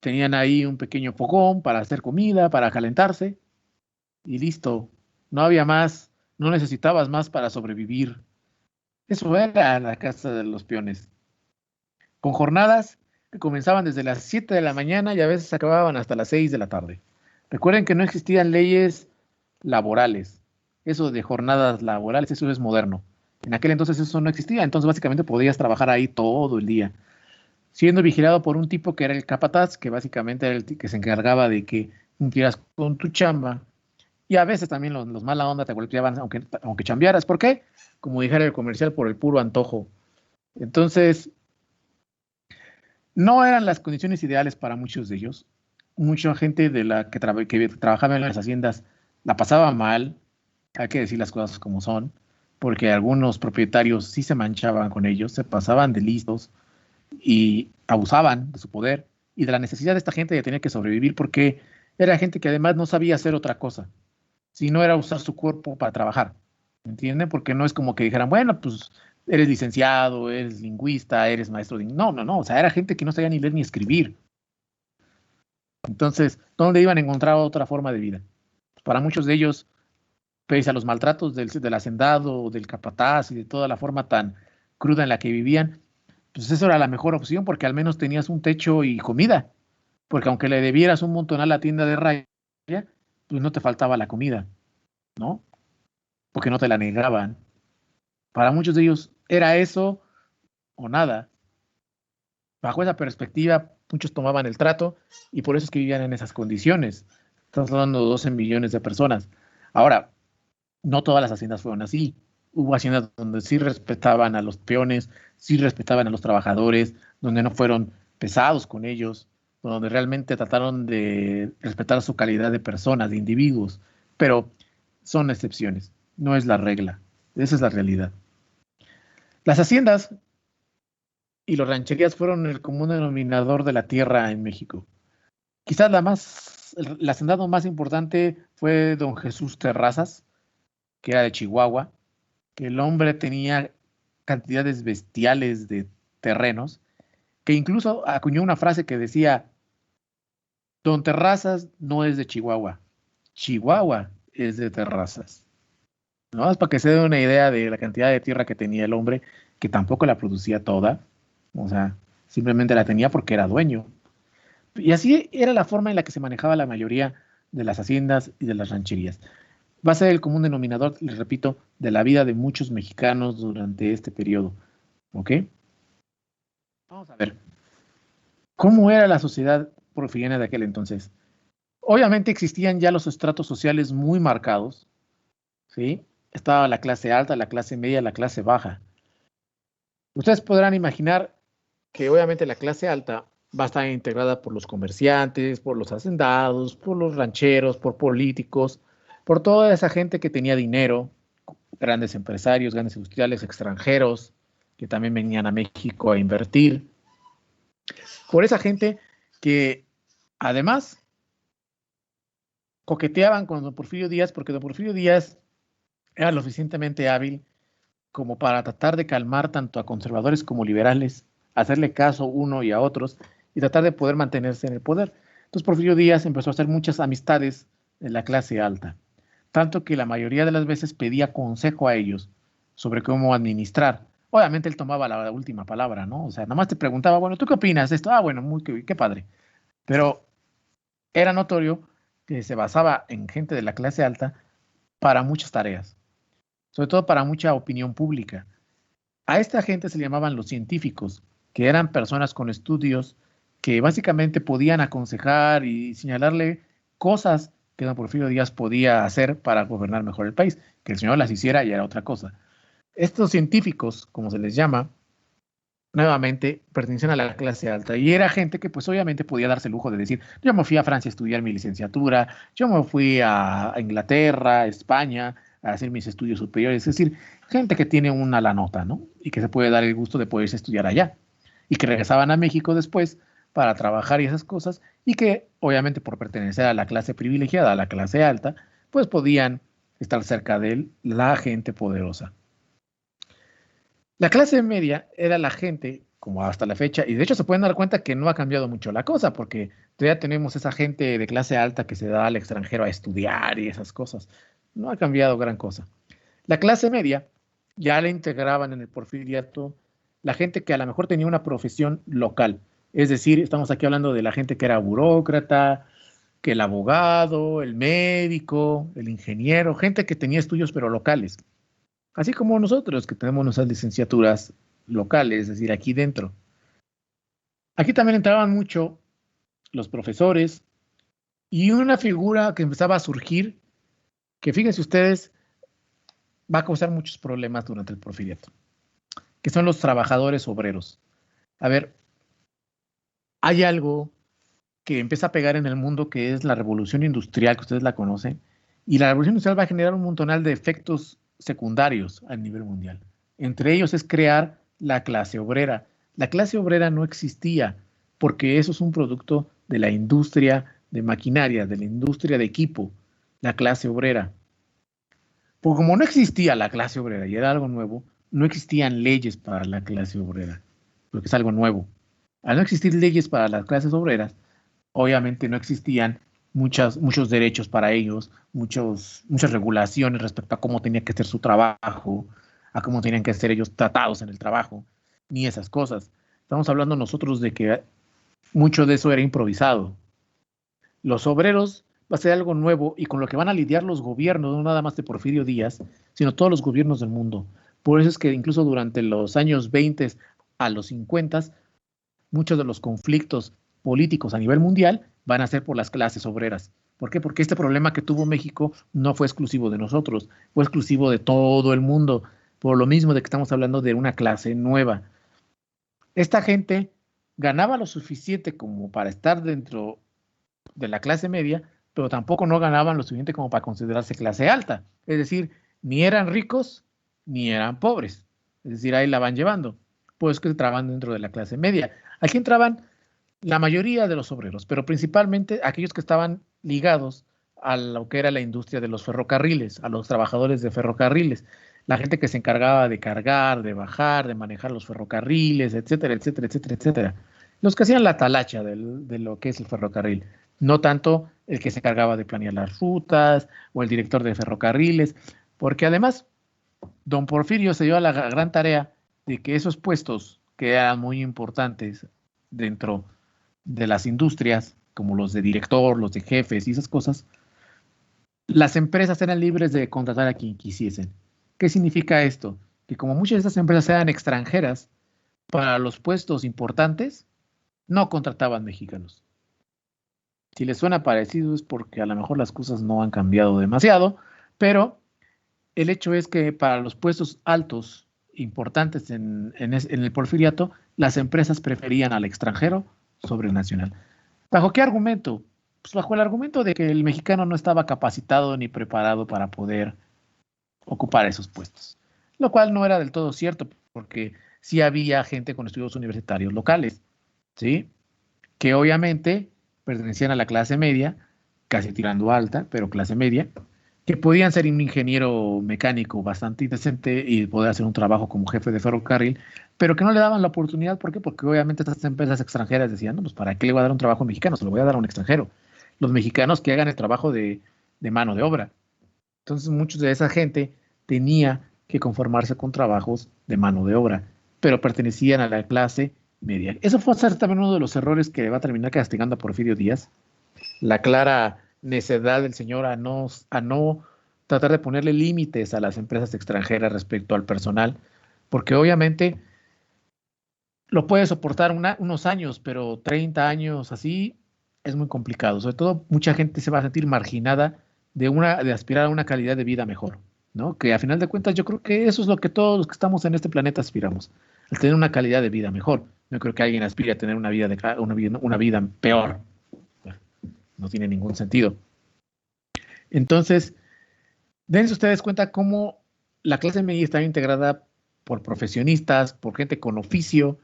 Tenían ahí un pequeño fogón para hacer comida, para calentarse y listo. No había más, no necesitabas más para sobrevivir. Eso era la casa de los peones. Con jornadas que comenzaban desde las 7 de la mañana y a veces acababan hasta las 6 de la tarde. Recuerden que no existían leyes laborales. Eso de jornadas laborales, eso es moderno. En aquel entonces eso no existía, entonces básicamente podías trabajar ahí todo el día, siendo vigilado por un tipo que era el capataz, que básicamente era el que se encargaba de que cumplieras con tu chamba. Y a veces también los mala onda te golpeaban aunque chambearas. ¿Por qué? Como dijera el comercial, por el puro antojo. Entonces, no eran las condiciones ideales para muchos de ellos. Mucha gente de la que trabajaba en las haciendas la pasaba mal, hay que decir las cosas como son, porque algunos propietarios sí se manchaban con ellos, se pasaban de listos y abusaban de su poder y de la necesidad de esta gente de tener que sobrevivir porque era gente que además no sabía hacer otra cosa, si no era usar su cuerpo para trabajar, ¿entienden? Porque no es como que dijeran, bueno, pues eres licenciado, eres lingüista, eres maestro de... No, no, no, o sea, era gente que no sabía ni leer ni escribir. Entonces, ¿dónde iban a encontrar otra forma de vida? Para muchos de ellos, pese a los maltratos del hacendado, del capataz y de toda la forma tan cruda en la que vivían, pues eso era la mejor opción porque al menos tenías un techo y comida. Porque aunque le debieras un montón a la tienda de raya, pues no te faltaba la comida, ¿no? porque no te la negaban. Para muchos de ellos era eso o nada. Bajo esa perspectiva, muchos tomaban el trato y por eso es que vivían en esas condiciones. Estamos hablando de 12 millones de personas. Ahora, no todas las haciendas fueron así. Hubo haciendas donde sí respetaban a los peones, sí respetaban a los trabajadores, donde no fueron pesados con ellos, donde realmente trataron de respetar su calidad de personas, de individuos. Pero son excepciones, no es la regla. Esa es la realidad. Las haciendas y las rancherías fueron el común denominador de la tierra en México. Quizás el hacendado más importante fue don Jesús Terrazas, que era de Chihuahua, que el hombre tenía cantidades bestiales de terrenos, que incluso acuñó una frase que decía, don Terrazas no es de Chihuahua, Chihuahua es de Terrazas. ¿No? Es para que se dé una idea de la cantidad de tierra que tenía el hombre, que tampoco la producía toda, o sea, simplemente la tenía porque era dueño. Y así era la forma en la que se manejaba la mayoría de las haciendas y de las rancherías. Va a ser el común denominador, les repito, de la vida de muchos mexicanos durante este periodo. ¿Ok? Vamos a ver, ¿cómo era la sociedad porfiriana de aquel entonces? Obviamente existían ya los estratos sociales muy marcados, ¿sí? Estaba la clase alta, la clase media, la clase baja. Ustedes podrán imaginar que obviamente la clase alta va a estar integrada por los comerciantes, por los hacendados, por los rancheros, por políticos, por toda esa gente que tenía dinero, grandes empresarios, grandes industriales extranjeros, que también venían a México a invertir, por esa gente que además coqueteaban con don Porfirio Díaz, porque don Porfirio Díaz era lo suficientemente hábil como para tratar de calmar tanto a conservadores como liberales, hacerle caso uno y a otros y tratar de poder mantenerse en el poder. Entonces Porfirio Díaz empezó a hacer muchas amistades en la clase alta, tanto que la mayoría de las veces pedía consejo a ellos sobre cómo administrar. Obviamente él tomaba la última palabra, ¿no? O sea, nada más te preguntaba, bueno, ¿tú qué opinas de esto? Ah, bueno, qué padre. Pero era notorio que se basaba en gente de la clase alta para muchas tareas, sobre todo para mucha opinión pública. A esta gente se le llamaban los científicos, que eran personas con estudios que básicamente podían aconsejar y señalarle cosas que don Porfirio Díaz podía hacer para gobernar mejor el país. Que el señor las hiciera ya era otra cosa. Estos científicos, como se les llama, nuevamente pertenecen a la clase alta y era gente que pues obviamente podía darse el lujo de decir, yo me fui a Francia a estudiar mi licenciatura, yo me fui a Inglaterra, a España, a hacer mis estudios superiores, es decir, gente que tiene una la nota, ¿no? Y que se puede dar el gusto de poderse estudiar allá y que regresaban a México después para trabajar y esas cosas y que obviamente por pertenecer a la clase privilegiada, a la clase alta, pues podían estar cerca de él, la gente poderosa. La clase media era la gente, como hasta la fecha, y de hecho se pueden dar cuenta que no ha cambiado mucho la cosa, porque todavía tenemos esa gente de clase alta que se da al extranjero a estudiar y esas cosas. No ha cambiado gran cosa. La clase media ya la integraban en el porfiriato la gente que a lo mejor tenía una profesión local. Es decir, estamos aquí hablando de la gente que era burócrata, que el abogado, el médico, el ingeniero, gente que tenía estudios pero locales. Así como nosotros que tenemos nuestras licenciaturas locales, es decir, aquí dentro. Aquí también entraban mucho los profesores y una figura que empezaba a surgir, que fíjense ustedes, va a causar muchos problemas durante el porfiriato, que son los trabajadores obreros. A ver, hay algo que empieza a pegar en el mundo que es la revolución industrial, que ustedes la conocen, y la revolución industrial va a generar un montonal de efectos secundarios a nivel mundial. Entre ellos es crear la clase obrera. La clase obrera no existía porque eso es un producto de la industria de maquinaria, de la industria de equipo, la clase obrera. Porque como no existía la clase obrera y era algo nuevo, no existían leyes para la clase obrera, porque es algo nuevo. Al no existir leyes para las clases obreras, obviamente no existían muchos derechos para ellos, muchas regulaciones respecto a cómo tenía que ser su trabajo, a cómo tenían que ser ellos tratados en el trabajo, ni esas cosas. Estamos hablando nosotros de que mucho de eso era improvisado. Los obreros va a ser algo nuevo y con lo que van a lidiar los gobiernos, no nada más de Porfirio Díaz, sino todos los gobiernos del mundo. Por eso es que incluso durante los años 20 a los 50, muchos de los conflictos políticos a nivel mundial van a ser por las clases obreras. ¿Por qué? Porque este problema que tuvo México no fue exclusivo de nosotros, fue exclusivo de todo el mundo, por lo mismo de que estamos hablando de una clase nueva. Esta gente ganaba lo suficiente como para estar dentro de la clase media, pero tampoco no ganaban lo suficiente como para considerarse clase alta. Es decir, ni eran ricos ni eran pobres. Es decir, ahí la van llevando. Pues que entraban dentro de la clase media. Aquí entraban la mayoría de los obreros, pero principalmente aquellos que estaban ligados a lo que era la industria de los ferrocarriles, a los trabajadores de ferrocarriles, la gente que se encargaba de cargar, de bajar, de manejar los ferrocarriles, etcétera, etcétera, etcétera, etcétera. Los que hacían la talacha de lo que es el ferrocarril, no tanto el que se encargaba de planear las rutas o el director de ferrocarriles, porque además don Porfirio se dio a la gran tarea de que esos puestos que eran muy importantes dentro de las industrias, como los de director, los de jefes y esas cosas, las empresas eran libres de contratar a quien quisiesen. ¿Qué significa esto? Que como muchas de esas empresas eran extranjeras, para los puestos importantes no contrataban mexicanos. Si les suena parecido es porque a lo mejor las cosas no han cambiado demasiado, pero el hecho es que para los puestos altos, importantes en el porfiriato, las empresas preferían al extranjero sobre el nacional. ¿Bajo qué argumento? Pues bajo el argumento de que el mexicano no estaba capacitado ni preparado para poder ocupar esos puestos, lo cual no era del todo cierto, porque sí había gente con estudios universitarios locales, ¿sí? Que obviamente pertenecían a la clase media, casi tirando alta, pero clase media, que podían ser un ingeniero mecánico bastante decente y poder hacer un trabajo como jefe de ferrocarril, pero que no le daban la oportunidad. ¿Por qué? Porque obviamente estas empresas extranjeras decían, no, pues ¿para qué le voy a dar un trabajo mexicano? Se lo voy a dar a un extranjero. Los mexicanos que hagan el trabajo de mano de obra. Entonces, muchos de esa gente tenía que conformarse con trabajos de mano de obra, pero pertenecían a la clase media. Eso fue a ser también uno de los errores que va a terminar castigando a Porfirio Díaz, la clara necedad del señor a no tratar de ponerle límites a las empresas extranjeras respecto al personal, porque obviamente lo puede soportar unos años, pero 30 años así es muy complicado. Sobre todo, mucha gente se va a sentir marginada de aspirar a una calidad de vida mejor, ¿no? Que a final de cuentas yo creo que eso es lo que todos los que estamos en este planeta aspiramos, al tener una calidad de vida mejor. No creo que alguien aspire a tener una vida peor. No tiene ningún sentido. Entonces, dense ustedes cuenta cómo la clase media está integrada por profesionistas, por gente con oficio.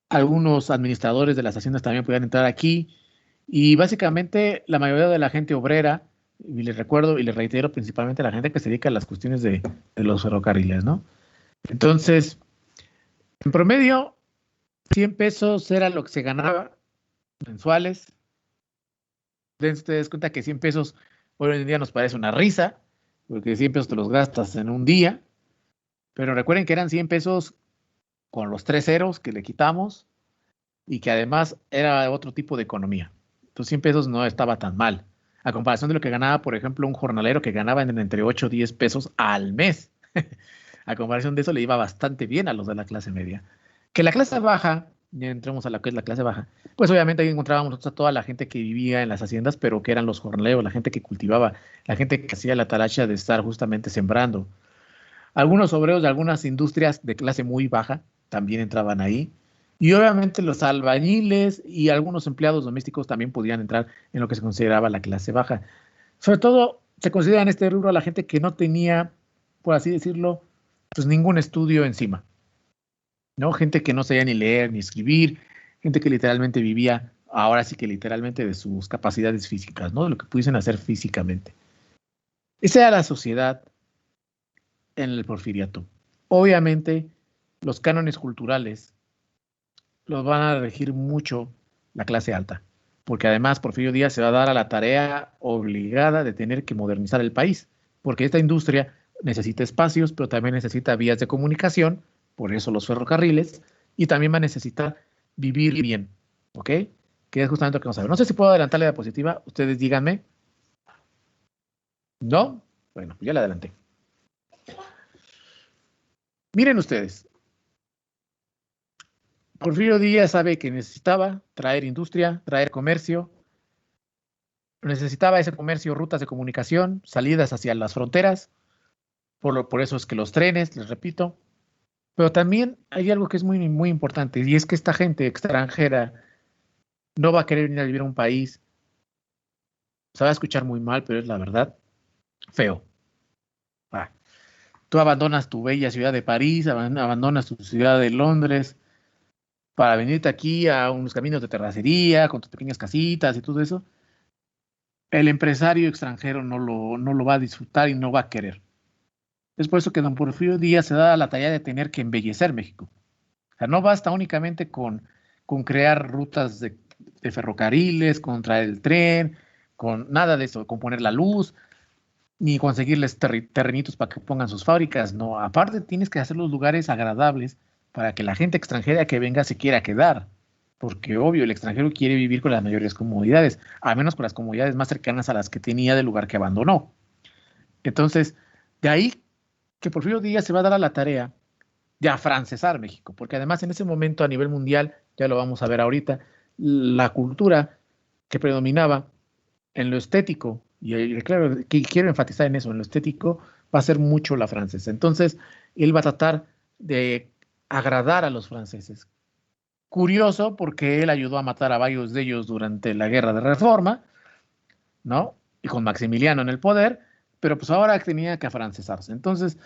Algunos administradores de las haciendas también podían entrar aquí. Y básicamente la mayoría de la gente obrera, y les recuerdo y les reitero, principalmente la gente que se dedica a las cuestiones de los ferrocarriles, ¿no? Entonces, en promedio, 100 pesos era lo que se ganaba mensuales. Dense ustedes cuenta que 100 pesos hoy en día nos parece una risa, porque 100 pesos te los gastas en un día, pero recuerden que eran 100 pesos con los 3 ceros que le quitamos y que además era otro tipo de economía. Entonces 100 pesos no estaba tan mal, a comparación de lo que ganaba, por ejemplo, un jornalero que ganaba entre 8 y 10 pesos al mes. A comparación de eso le iba bastante bien a los de la clase media. Que la clase baja, ya entremos a lo que es la clase baja, pues obviamente ahí encontrábamos nosotros a toda la gente que vivía en las haciendas, pero que eran los jornaleros, la gente que cultivaba, la gente que hacía la taracha de estar justamente sembrando. Algunos obreros de algunas industrias de clase muy baja también entraban ahí. Y obviamente los albañiles y algunos empleados domésticos también podían entrar en lo que se consideraba la clase baja. Sobre todo se considera en este rubro a la gente que no tenía, por así decirlo, pues ningún estudio encima, ¿no? Gente que no sabía ni leer ni escribir, gente que literalmente vivía, ahora sí que literalmente de sus capacidades físicas, ¿no? De lo que pudiesen hacer físicamente. Esa era la sociedad en el porfiriato. Obviamente, los cánones culturales los van a regir mucho la clase alta, porque además Porfirio Díaz se va a dar a la tarea obligada de tener que modernizar el país, porque esta industria necesita espacios, pero también necesita vías de comunicación, por eso los ferrocarriles, y también va a necesitar vivir bien, ¿ok? que es justamente lo que vamos a ver. No sé si puedo adelantar la diapositiva, ustedes díganme. ¿No? Bueno, pues ya la adelanté. Miren ustedes, Porfirio Díaz sabe que necesitaba traer industria, traer comercio, necesitaba ese comercio, rutas de comunicación, salidas hacia las fronteras, por eso es que los trenes, les repito, pero también hay algo que es muy, muy importante, y es que esta gente extranjera no va a querer venir a vivir a un país, se va a escuchar muy mal, pero es la verdad, feo. Ah, tú abandonas tu bella ciudad de París, abandonas tu ciudad de Londres, para venirte aquí a unos caminos de terracería, con tus pequeñas casitas y todo eso, el empresario extranjero no lo va a disfrutar y no va a querer. Es por eso que don Porfirio Díaz se da la tarea de tener que embellecer México. O sea, no basta únicamente con crear rutas de ferrocarriles, con traer el tren, con nada de eso, con poner la luz, ni conseguirles terrenitos para que pongan sus fábricas. No, aparte tienes que hacer los lugares agradables para que la gente extranjera que venga se quiera quedar. Porque obvio, el extranjero quiere vivir con las mayores comodidades, al menos con las comodidades más cercanas a las que tenía del lugar que abandonó. Entonces, de ahí que Porfirio Díaz se va a dar a la tarea de afrancesar México, porque además en ese momento a nivel mundial, ya lo vamos a ver ahorita, la cultura que predominaba en lo estético, y claro, que quiero enfatizar en eso, en lo estético, va a ser mucho la francesa. Entonces, él va a tratar de agradar a los franceses. Curioso, porque él ayudó a matar a varios de ellos durante la Guerra de Reforma, ¿no? Y con Maximiliano en el poder, pero pues ahora tenía que afrancesarse. Entonces,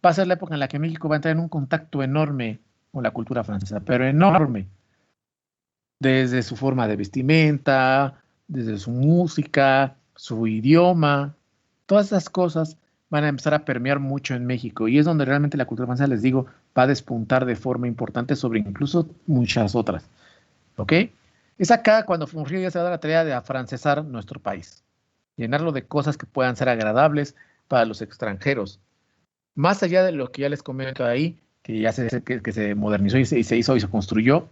va a ser la época en la que México va a entrar en un contacto enorme con la cultura francesa, pero enorme, desde su forma de vestimenta, desde su música, su idioma, todas esas cosas van a empezar a permear mucho en México y es donde realmente la cultura francesa, les digo, va a despuntar de forma importante sobre incluso muchas otras. ¿Ok? Es acá cuando Porfirio ya se va a dar la tarea de afrancesar nuestro país, llenarlo de cosas que puedan ser agradables para los extranjeros. Más allá de lo que ya les comento ahí, que se modernizó y se hizo y se construyó,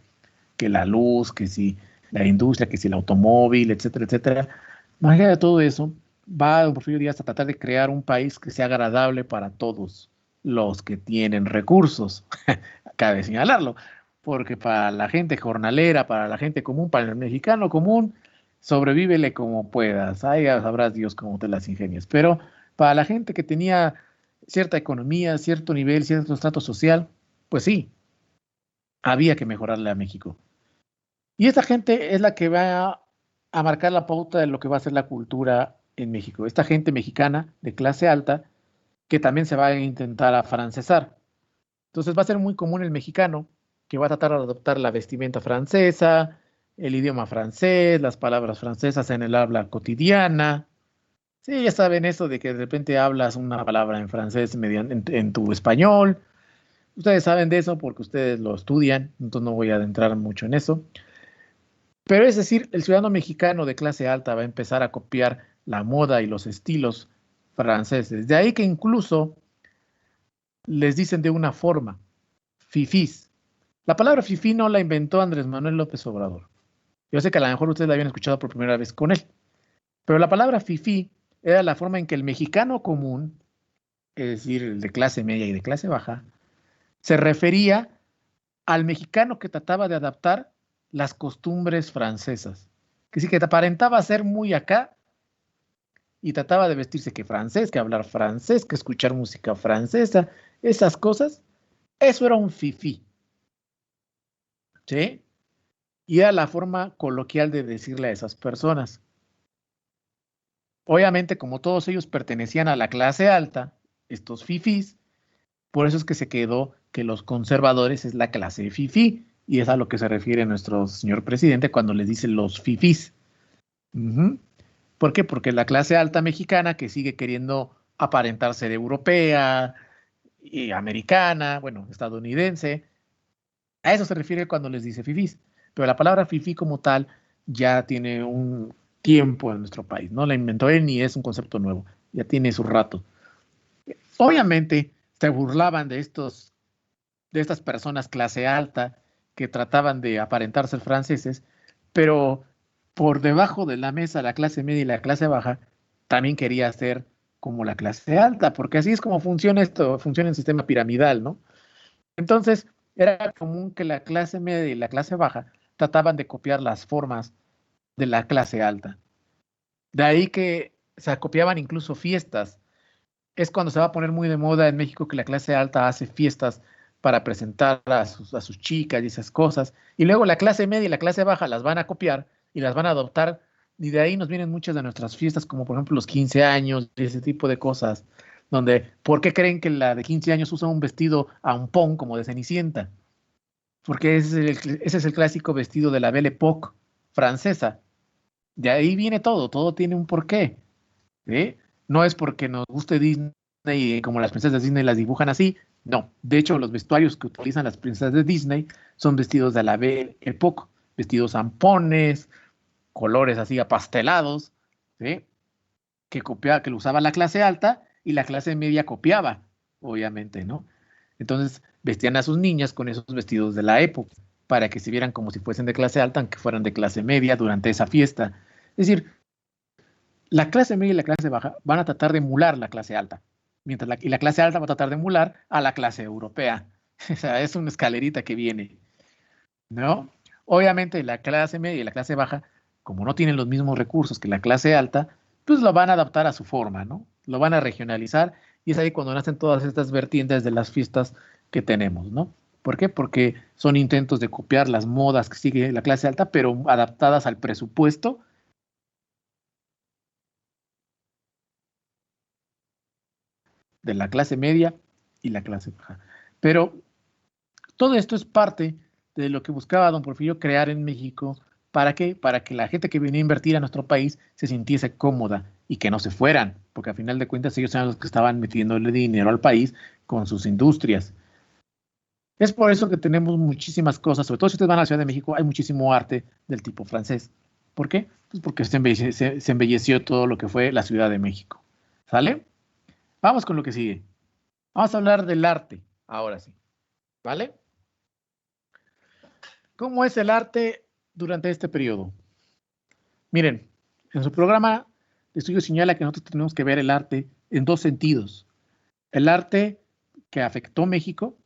que la luz, que si la industria, que si el automóvil, etcétera, etcétera. Más allá de todo eso, va don Porfirio Díaz a tratar de crear un país que sea agradable para todos los que tienen recursos. Cabe señalarlo, porque para la gente jornalera, para la gente común, para el mexicano común, sobrevívele como puedas. Ahí ya sabrás Dios cómo te las ingenias. Pero para la gente que tenía cierta economía, cierto nivel, cierto estrato social, pues sí, había que mejorarle a México. Y esta gente es la que va a marcar la pauta de lo que va a ser la cultura en México. Esta gente mexicana de clase alta que también se va a intentar afrancesar. Entonces va a ser muy común el mexicano que va a tratar de adoptar la vestimenta francesa, el idioma francés, las palabras francesas en el habla cotidiana. Sí, ya saben eso de que de repente hablas una palabra en francés en tu español. Ustedes saben de eso porque ustedes lo estudian, entonces no voy a adentrar mucho en eso. Pero es decir, el ciudadano mexicano de clase alta va a empezar a copiar la moda y los estilos franceses. De ahí que incluso les dicen de una forma, fifís. La palabra fifí no la inventó Andrés Manuel López Obrador. Yo sé que a lo mejor ustedes la habían escuchado por primera vez con él, pero la palabra fifí era la forma en que el mexicano común, es decir, el de clase media y de clase baja, se refería al mexicano que trataba de adaptar las costumbres francesas. Que sí que te aparentaba ser muy acá y trataba de vestirse que francés, que hablar francés, que escuchar música francesa, esas cosas. Eso era un fifí, ¿sí? Y era la forma coloquial de decirle a esas personas. Obviamente, como todos ellos pertenecían a la clase alta, estos fifís, por eso es que se quedó que los conservadores es la clase fifí, y es a lo que se refiere nuestro señor presidente cuando les dice los fifís. Uh-huh. ¿Por qué? Porque la clase alta mexicana que sigue queriendo aparentar ser europea y americana, bueno, estadounidense, a eso se refiere cuando les dice fifís. Pero la palabra fifí como tal ya tiene un tiempo en nuestro país, no la inventó él ni es un concepto nuevo, ya tiene su rato. Obviamente se burlaban de estas personas clase alta que trataban de aparentar ser franceses, pero por debajo de la mesa la clase media y la clase baja también quería ser como la clase alta, porque así es como funciona esto, funciona el sistema piramidal, ¿no? Entonces, era común que la clase media y la clase baja trataban de copiar las formas de la clase alta. De ahí que se copiaban incluso fiestas. Es cuando se va a poner muy de moda en México que la clase alta hace fiestas para presentar a sus chicas y esas cosas. Y luego la clase media y la clase baja las van a copiar y las van a adoptar. Y de ahí nos vienen muchas de nuestras fiestas, como por ejemplo los 15 años y ese tipo de cosas. Donde, ¿por qué creen que la de 15 años usa un vestido ampón como de Cenicienta? Porque ese es el clásico vestido de la Belle Époque francesa. De ahí viene todo, todo tiene un porqué. ¿Sí? No es porque nos guste Disney y como las princesas de Disney las dibujan así, no. De hecho, los vestuarios que utilizan las princesas de Disney son vestidos de la Belle Époque, vestidos zampones, colores así apastelados, ¿sí? Que lo usaba la clase alta y la clase media copiaba, obviamente, ¿no? Entonces vestían a sus niñas con esos vestidos de la época para que se vieran como si fuesen de clase alta, aunque fueran de clase media durante esa fiesta. Es decir, la clase media y la clase baja van a tratar de emular la clase alta, y la clase alta va a tratar de emular a la clase europea. O sea, es una escalerita que viene, ¿no? Obviamente la clase media y la clase baja, como no tienen los mismos recursos que la clase alta, pues lo van a adaptar a su forma, ¿no? Lo van a regionalizar y es ahí cuando nacen todas estas vertientes de las fiestas que tenemos, ¿no? ¿Por qué? Porque son intentos de copiar las modas que sigue la clase alta, pero adaptadas al presupuesto de la clase media y la clase baja. Pero todo esto es parte de lo que buscaba don Porfirio crear en México. ¿Para qué? Para que la gente que venía a invertir a nuestro país se sintiese cómoda y que no se fueran, porque a final de cuentas ellos eran los que estaban metiéndole dinero al país con sus industrias. Es por eso que tenemos muchísimas cosas, sobre todo si ustedes van a la Ciudad de México, hay muchísimo arte del tipo francés. ¿Por qué? Pues porque se embelleció todo lo que fue la Ciudad de México. ¿Sale? Vamos con lo que sigue. Vamos a hablar del arte, ahora sí. ¿Vale? ¿Cómo es el arte durante este periodo? Miren, en su programa de estudio señala que nosotros tenemos que ver el arte en dos sentidos. El arte que afectó México,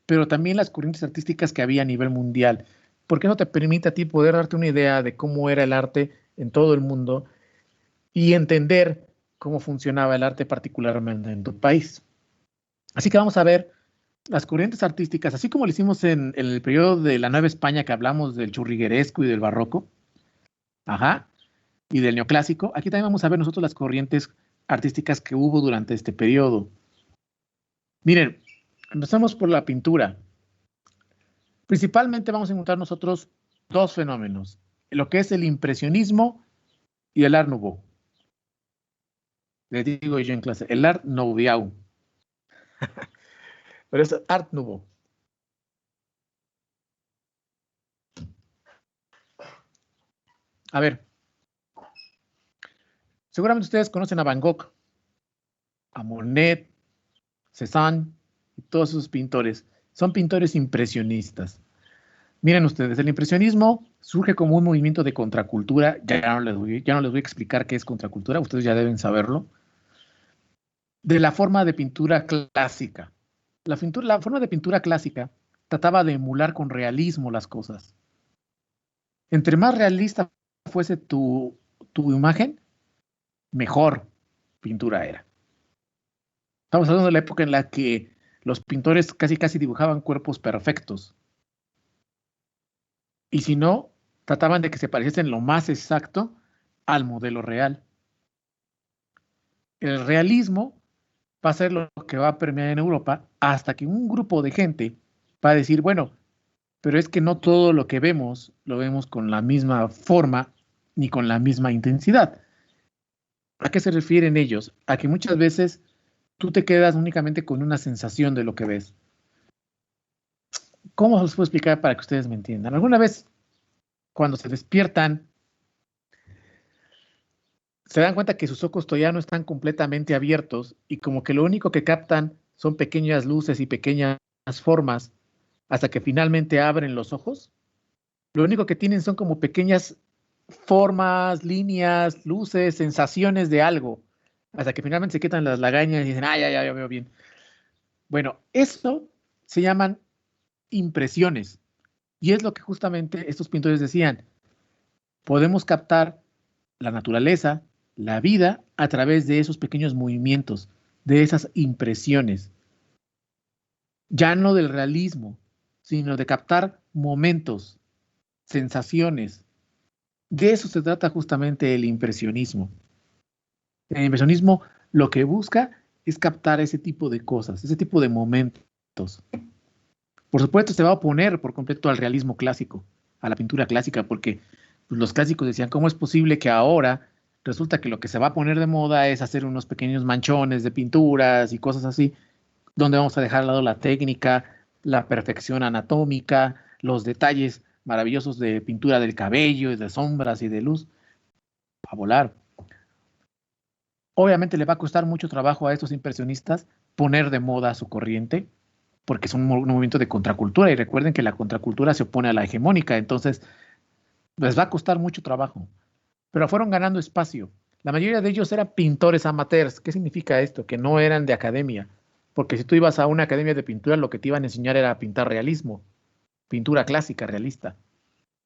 pero también las corrientes artísticas que había a nivel mundial. Porque eso te permite a ti poder darte una idea de cómo era el arte en todo el mundo y entender cómo funcionaba el arte particularmente en tu país. Así que vamos a ver las corrientes artísticas, así como lo hicimos en el periodo de la Nueva España, que hablamos del churrigueresco y del barroco, ajá, y del neoclásico, aquí también vamos a ver nosotros las corrientes artísticas que hubo durante este periodo. Miren, empezamos por la pintura. Principalmente vamos a encontrar nosotros dos fenómenos, lo que es el impresionismo y el Art Nouveau. Les digo yo en clase, el Art Nouveau. Pero es Art Nouveau. A ver, seguramente ustedes conocen a Van Gogh, a Monet, Cézanne y todos esos pintores. Son pintores impresionistas. Miren ustedes, el impresionismo surge como un movimiento de contracultura. Ya no les voy a explicar qué es contracultura, ustedes ya deben saberlo. De la forma de pintura clásica. La forma de pintura clásica trataba de emular con realismo las cosas. Entre más realista fuese tu imagen, mejor pintura era. Estamos hablando de la época en la que los pintores casi dibujaban cuerpos perfectos. Y si no, trataban de que se pareciesen lo más exacto al modelo real. El realismo va a ser lo que va a permear en Europa hasta que un grupo de gente va a decir, bueno, pero es que no todo lo que vemos lo vemos con la misma forma ni con la misma intensidad. ¿A qué se refieren ellos? A que muchas veces tú te quedas únicamente con una sensación de lo que ves. ¿Cómo os puedo explicar para que ustedes me entiendan? Alguna vez, cuando se despiertan, se dan cuenta que sus ojos todavía no están completamente abiertos y como que lo único que captan son pequeñas luces y pequeñas formas hasta que finalmente abren los ojos. Lo único que tienen son como pequeñas formas, líneas, luces, sensaciones de algo, hasta que finalmente se quitan las lagañas y dicen, ya veo bien. Bueno, eso se llaman impresiones. Y es lo que justamente estos pintores decían. Podemos captar la naturaleza, la vida, a través de esos pequeños movimientos, de esas impresiones. Ya no del realismo, sino de captar momentos, sensaciones. De eso se trata justamente el impresionismo. El impresionismo lo que busca es captar ese tipo de cosas, ese tipo de momentos. Por supuesto, se va a oponer por completo al realismo clásico, a la pintura clásica, porque pues, los clásicos decían, ¿cómo es posible que ahora resulta que lo que se va a poner de moda es hacer unos pequeños manchones de pinturas y cosas así, donde vamos a dejar al lado la técnica, la perfección anatómica, los detalles maravillosos de pintura del cabello, de sombras y de luz, a volar? Obviamente le va a costar mucho trabajo a estos impresionistas poner de moda su corriente, porque es un movimiento de contracultura, y recuerden que la contracultura se opone a la hegemónica, entonces les va a costar mucho trabajo, pero fueron ganando espacio. La mayoría de ellos eran pintores amateurs. ¿Qué significa esto? Que no eran de academia, porque si tú ibas a una academia de pintura, lo que te iban a enseñar era pintar realismo, pintura clásica, realista.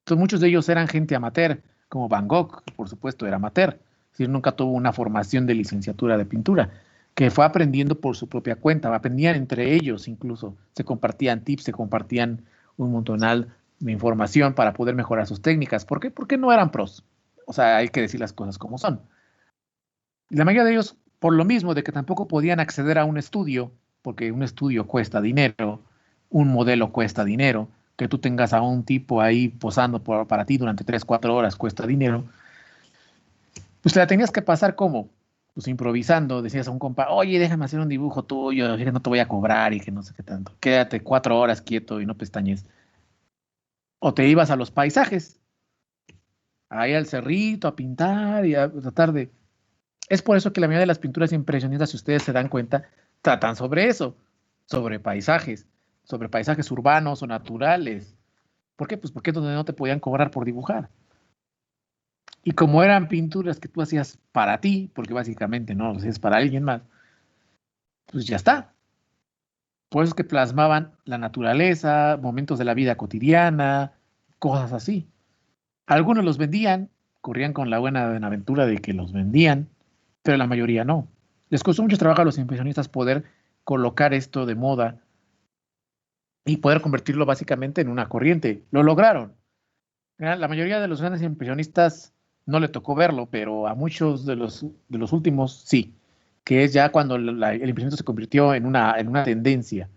Entonces muchos de ellos eran gente amateur, como Van Gogh, que por supuesto era amateur, es decir, nunca tuvo una formación de licenciatura de pintura, que fue aprendiendo por su propia cuenta, aprendían entre ellos incluso, se compartían tips, se compartían un montonal de información para poder mejorar sus técnicas. ¿Por qué? Porque no eran pros. O sea, hay que decir las cosas como son. Y la mayoría de ellos, por lo mismo de que tampoco podían acceder a un estudio, porque un estudio cuesta dinero, un modelo cuesta dinero, que tú tengas a un tipo ahí posando para ti durante 3, 4 horas cuesta dinero, pues te la tenías que pasar como, pues improvisando, decías a un compa, oye, déjame hacer un dibujo tuyo, que no te voy a cobrar y que no sé qué tanto, quédate 4 horas quieto y no pestañes. O te ibas a los paisajes, ahí al cerrito a pintar y a tratar de... Es por eso que la mayoría de las pinturas impresionistas, si ustedes se dan cuenta, tratan sobre eso, sobre paisajes urbanos o naturales. ¿Por qué? Pues porque es donde no te podían cobrar por dibujar. Y como eran pinturas que tú hacías para ti, porque básicamente no lo hacías para alguien más, pues ya está. Por eso es que plasmaban la naturaleza, momentos de la vida cotidiana, cosas así. Algunos los vendían, corrían con la buena aventura de que los vendían, pero la mayoría no. Les costó mucho trabajo a los impresionistas poder colocar esto de moda y poder convertirlo básicamente en una corriente. Lo lograron. La mayoría de los grandes impresionistas no le tocó verlo, pero a muchos de los últimos sí, que es ya cuando el impresionismo se convirtió en una tendencia.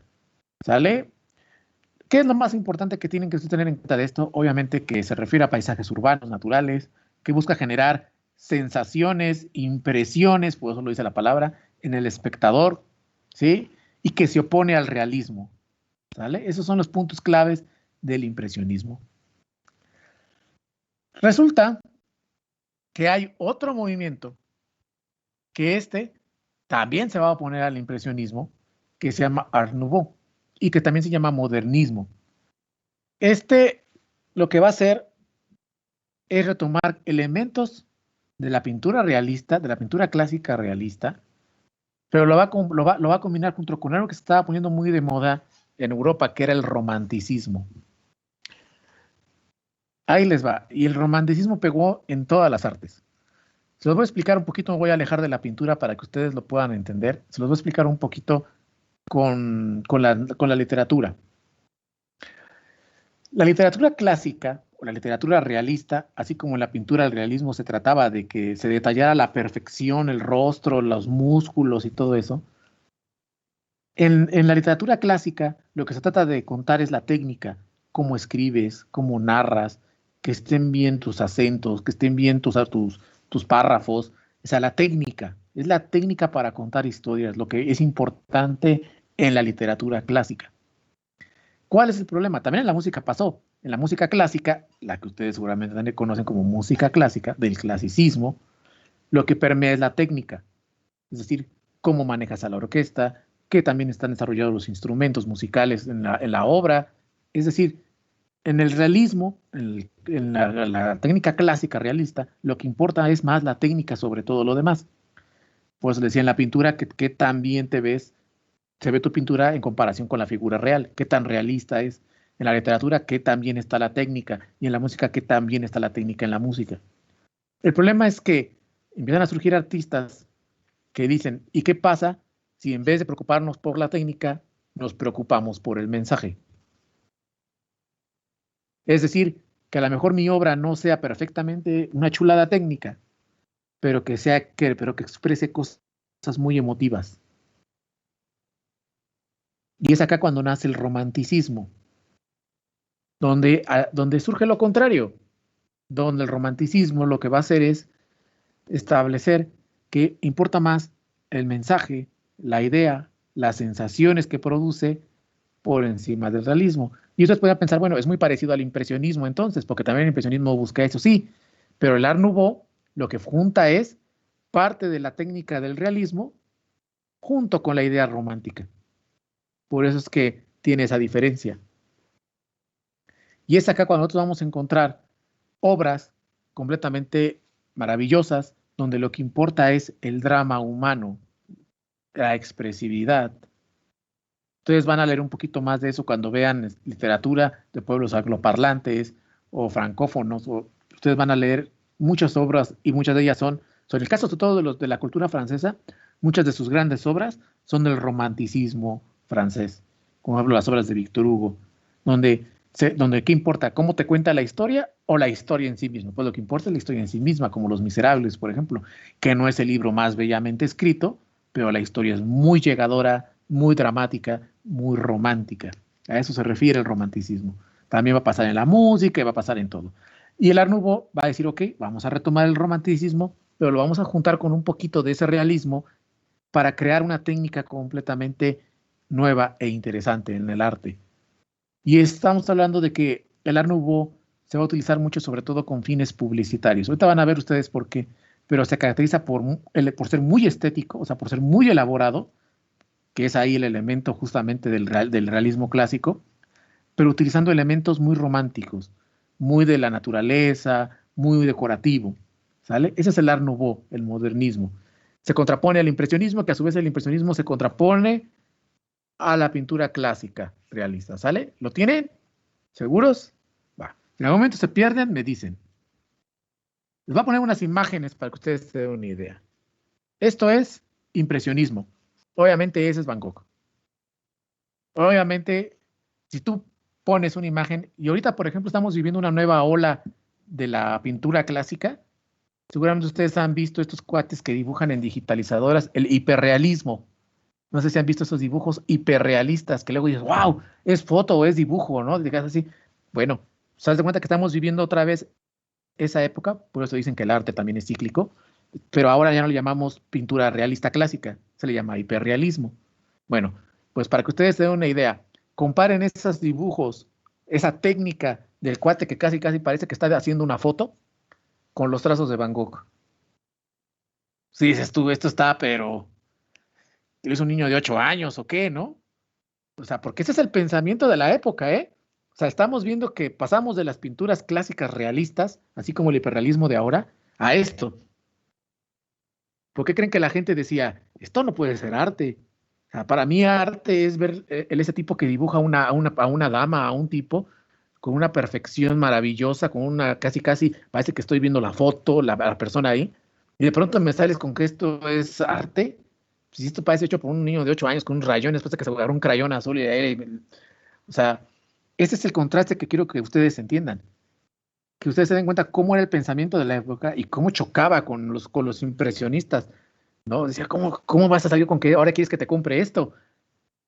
¿Sale? ¿Qué es lo más importante que tienen que tener en cuenta de esto? Obviamente que se refiere a paisajes urbanos, naturales, que busca generar sensaciones, impresiones, por eso lo dice la palabra, en el espectador, ¿sí? Y que se opone al realismo, ¿sale? Esos son los puntos claves del impresionismo. Resulta que hay otro movimiento que también se va a oponer al impresionismo, que se llama Art Nouveau y que también se llama modernismo. Lo que va a hacer es retomar elementos de la pintura realista, de la pintura clásica realista, pero lo va a combinar junto con algo que se estaba poniendo muy de moda en Europa, que era el romanticismo. Ahí les va. Y el romanticismo pegó en todas las artes. Se los voy a explicar un poquito, me voy a alejar de la pintura para que ustedes lo puedan entender. Se los voy a explicar un poquito con la literatura. La literatura clásica o la literatura realista, así como en la pintura del realismo se trataba de que se detallara la perfección, el rostro, los músculos y todo eso, en la literatura clásica lo que se trata de contar es la técnica, cómo escribes, cómo narras, que estén bien tus acentos, que estén bien tus párrafos, o sea, la técnica, es la técnica para contar historias, lo que es importante en la literatura clásica. ¿Cuál es el problema? También en la música pasó. En la música clásica, la que ustedes seguramente también conocen como música clásica, del clasicismo, lo que permea es la técnica. Es decir, cómo manejas a la orquesta, que también están desarrollados los instrumentos musicales en la obra. Es decir, En el realismo, en la técnica clásica realista, lo que importa es más la técnica sobre todo lo demás. Pues decía en la pintura que tan bien se ve tu pintura en comparación con la figura real, qué tan realista es. En la literatura, qué tan bien está la técnica. Y en la música, qué tan bien está la técnica en la música. El problema es que empiezan a surgir artistas que dicen, ¿y qué pasa si en vez de preocuparnos por la técnica, nos preocupamos por el mensaje? Es decir, que a lo mejor mi obra no sea perfectamente una chulada técnica, pero que exprese cosas muy emotivas. Y es acá cuando nace el romanticismo, donde surge lo contrario, donde el romanticismo lo que va a hacer es establecer que importa más el mensaje, la idea, las sensaciones que produce por encima del realismo. Y ustedes pueden pensar, bueno, es muy parecido al impresionismo entonces, porque también el impresionismo busca eso, sí, pero el Art Nouveau lo que junta es parte de la técnica del realismo junto con la idea romántica. Por eso es que tiene esa diferencia. Y es acá cuando nosotros vamos a encontrar obras completamente maravillosas, donde lo que importa es el drama humano, la expresividad. Ustedes van a leer un poquito más de eso cuando vean literatura de pueblos angloparlantes o francófonos, o ustedes van a leer muchas obras y muchas de ellas son, sobre el caso sobre todo de la cultura francesa, muchas de sus grandes obras son del romanticismo francés, como hablo las obras de Víctor Hugo, donde ¿qué importa? ¿Cómo te cuenta la historia o la historia en sí misma? Pues lo que importa es la historia en sí misma, como Los Miserables, por ejemplo, que no es el libro más bellamente escrito, pero la historia es muy llegadora, muy dramática, muy romántica. A eso se refiere el romanticismo. También va a pasar en la música y va a pasar en todo. Y el Art Nouveau va a decir, ok, vamos a retomar el romanticismo, pero lo vamos a juntar con un poquito de ese realismo para crear una técnica completamente nueva e interesante en el arte. Y estamos hablando de que el Art Nouveau se va a utilizar mucho, sobre todo con fines publicitarios. Ahorita van a ver ustedes por qué, pero se caracteriza por ser muy estético, o sea, por ser muy elaborado, que es ahí el elemento justamente del realismo clásico, pero utilizando elementos muy románticos, muy de la naturaleza, muy decorativo, ¿sale? Ese es el Art Nouveau, el modernismo. Se contrapone al impresionismo, que a su vez el impresionismo se contrapone a la pintura clásica realista, ¿sale? ¿Lo tienen? ¿Seguros? Va. Si en algún momento se pierden, me dicen. Les voy a poner unas imágenes para que ustedes se den una idea. Esto es impresionismo. Obviamente ese es Van Gogh. Obviamente, si tú pones una imagen, y ahorita, por ejemplo, estamos viviendo una nueva ola de la pintura clásica, seguramente ustedes han visto estos cuates que dibujan en digitalizadoras, el hiperrealismo. No sé si han visto esos dibujos hiperrealistas que luego dices, wow, es foto o es dibujo, ¿no? Digas así. Bueno, se das de cuenta que estamos viviendo otra vez esa época, por eso dicen que el arte también es cíclico, pero ahora ya no le llamamos pintura realista clásica, se le llama hiperrealismo. Bueno, pues para que ustedes se den una idea, comparen esos dibujos, esa técnica del cuate que casi casi parece que está haciendo una foto con los trazos de Van Gogh. Si dices tú, esto está, pero ¿eres un niño de 8 años o qué, no? O sea, porque ese es el pensamiento de la época, ¿eh? O sea, estamos viendo que pasamos de las pinturas clásicas realistas, así como el hiperrealismo de ahora, a esto. ¿Por qué creen que la gente decía, esto no puede ser arte? O sea, para mí arte es ver ese tipo que dibuja a una dama, a un tipo, con una perfección maravillosa, con una casi, casi, parece que estoy viendo la foto, la persona ahí, y de pronto me sales con que esto es arte. Si esto parece hecho por un niño de 8 años con un rayón, después de que se agarró un crayón azul o sea, ese es el contraste que quiero que ustedes entiendan. Que ustedes se den cuenta cómo era el pensamiento de la época y cómo chocaba con los impresionistas, ¿no? Decía, ¿cómo vas a salir con que ahora quieres que te compre esto?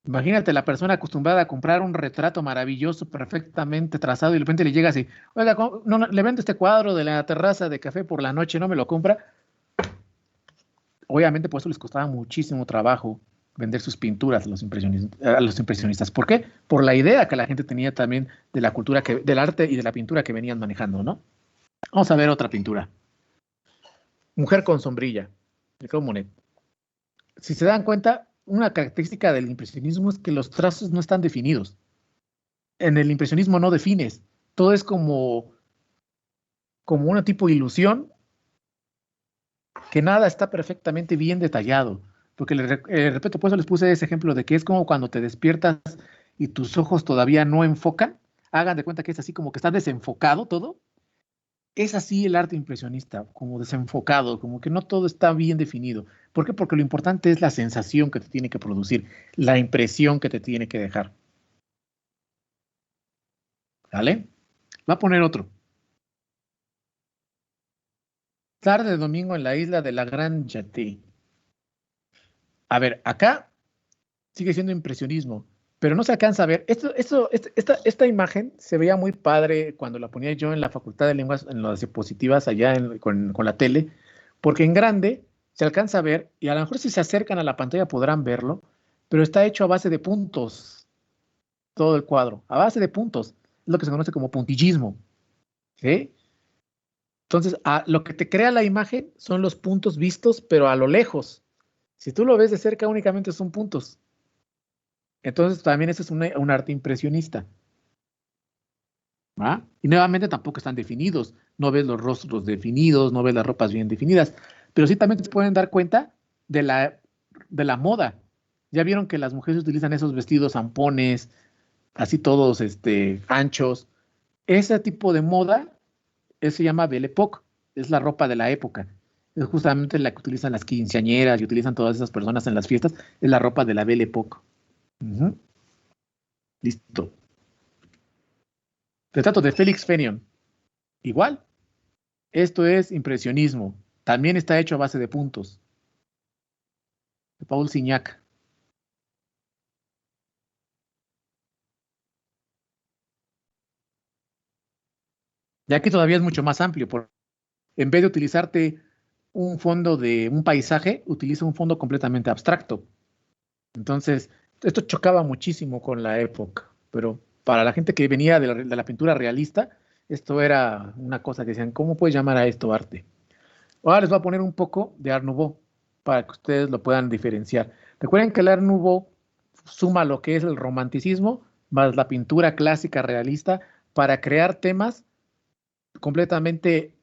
Imagínate la persona acostumbrada a comprar un retrato maravilloso, perfectamente trazado, y de repente le llega así, oiga, le vendo este cuadro de la terraza de café por la noche, ¿no me lo compra? Obviamente por eso les costaba muchísimo trabajo vender sus pinturas a los impresionistas. ¿Por qué? Por la idea que la gente tenía también de la cultura, del arte y de la pintura que venían manejando, ¿no? Vamos a ver otra pintura. Mujer con sombrilla, de Claude Monet. Si se dan cuenta, una característica del impresionismo es que los trazos no están definidos. En el impresionismo no defines, todo es como una tipo de ilusión, que nada está perfectamente bien detallado. Porque repito, por eso les puse ese ejemplo de que es como cuando te despiertas y tus ojos todavía no enfocan. Hagan de cuenta que es así como que está desenfocado todo. Es así el arte impresionista, como desenfocado, como que no todo está bien definido. ¿Por qué? Porque lo importante es la sensación que te tiene que producir, la impresión que te tiene que dejar. ¿Vale? Va a poner otro. Tarde de domingo en la isla de la Gran Jetée. A ver, acá sigue siendo impresionismo, pero no se alcanza a ver. Esta imagen se veía muy padre cuando la ponía yo en la Facultad de Lenguas, en las diapositivas allá con la tele, porque en grande se alcanza a ver, y a lo mejor si se acercan a la pantalla podrán verlo, pero está hecho a base de puntos, todo el cuadro, a base de puntos. Es lo que se conoce como puntillismo. ¿Sí? Entonces, lo que te crea la imagen son los puntos vistos, pero a lo lejos. Si tú lo ves de cerca, únicamente son puntos. Entonces, también eso es un arte impresionista. ¿Va? Y nuevamente tampoco están definidos. No ves los rostros definidos, no ves las ropas bien definidas. Pero sí también te pueden dar cuenta de la moda. Ya vieron que las mujeres utilizan esos vestidos zampones, así todos anchos. Ese tipo de moda se llama Belle Époque. Es la ropa de la época. Es justamente la que utilizan las quinceañeras y utilizan todas esas personas en las fiestas. Es la ropa de la Belle Époque. Ujú. Listo. Retrato de Félix Fénion. Igual. Esto es impresionismo. También está hecho a base de puntos. De Paul Signac. Ya que todavía es mucho más amplio. En vez de utilizarte un fondo de un paisaje, utiliza un fondo completamente abstracto. Entonces, esto chocaba muchísimo con la época. Pero para la gente que venía de la pintura realista, esto era una cosa que decían, ¿cómo puedes llamar a esto arte? Ahora les voy a poner un poco de Art Nouveau para que ustedes lo puedan diferenciar. Recuerden que el Art Nouveau suma lo que es el romanticismo más la pintura clásica realista para crear temas completamente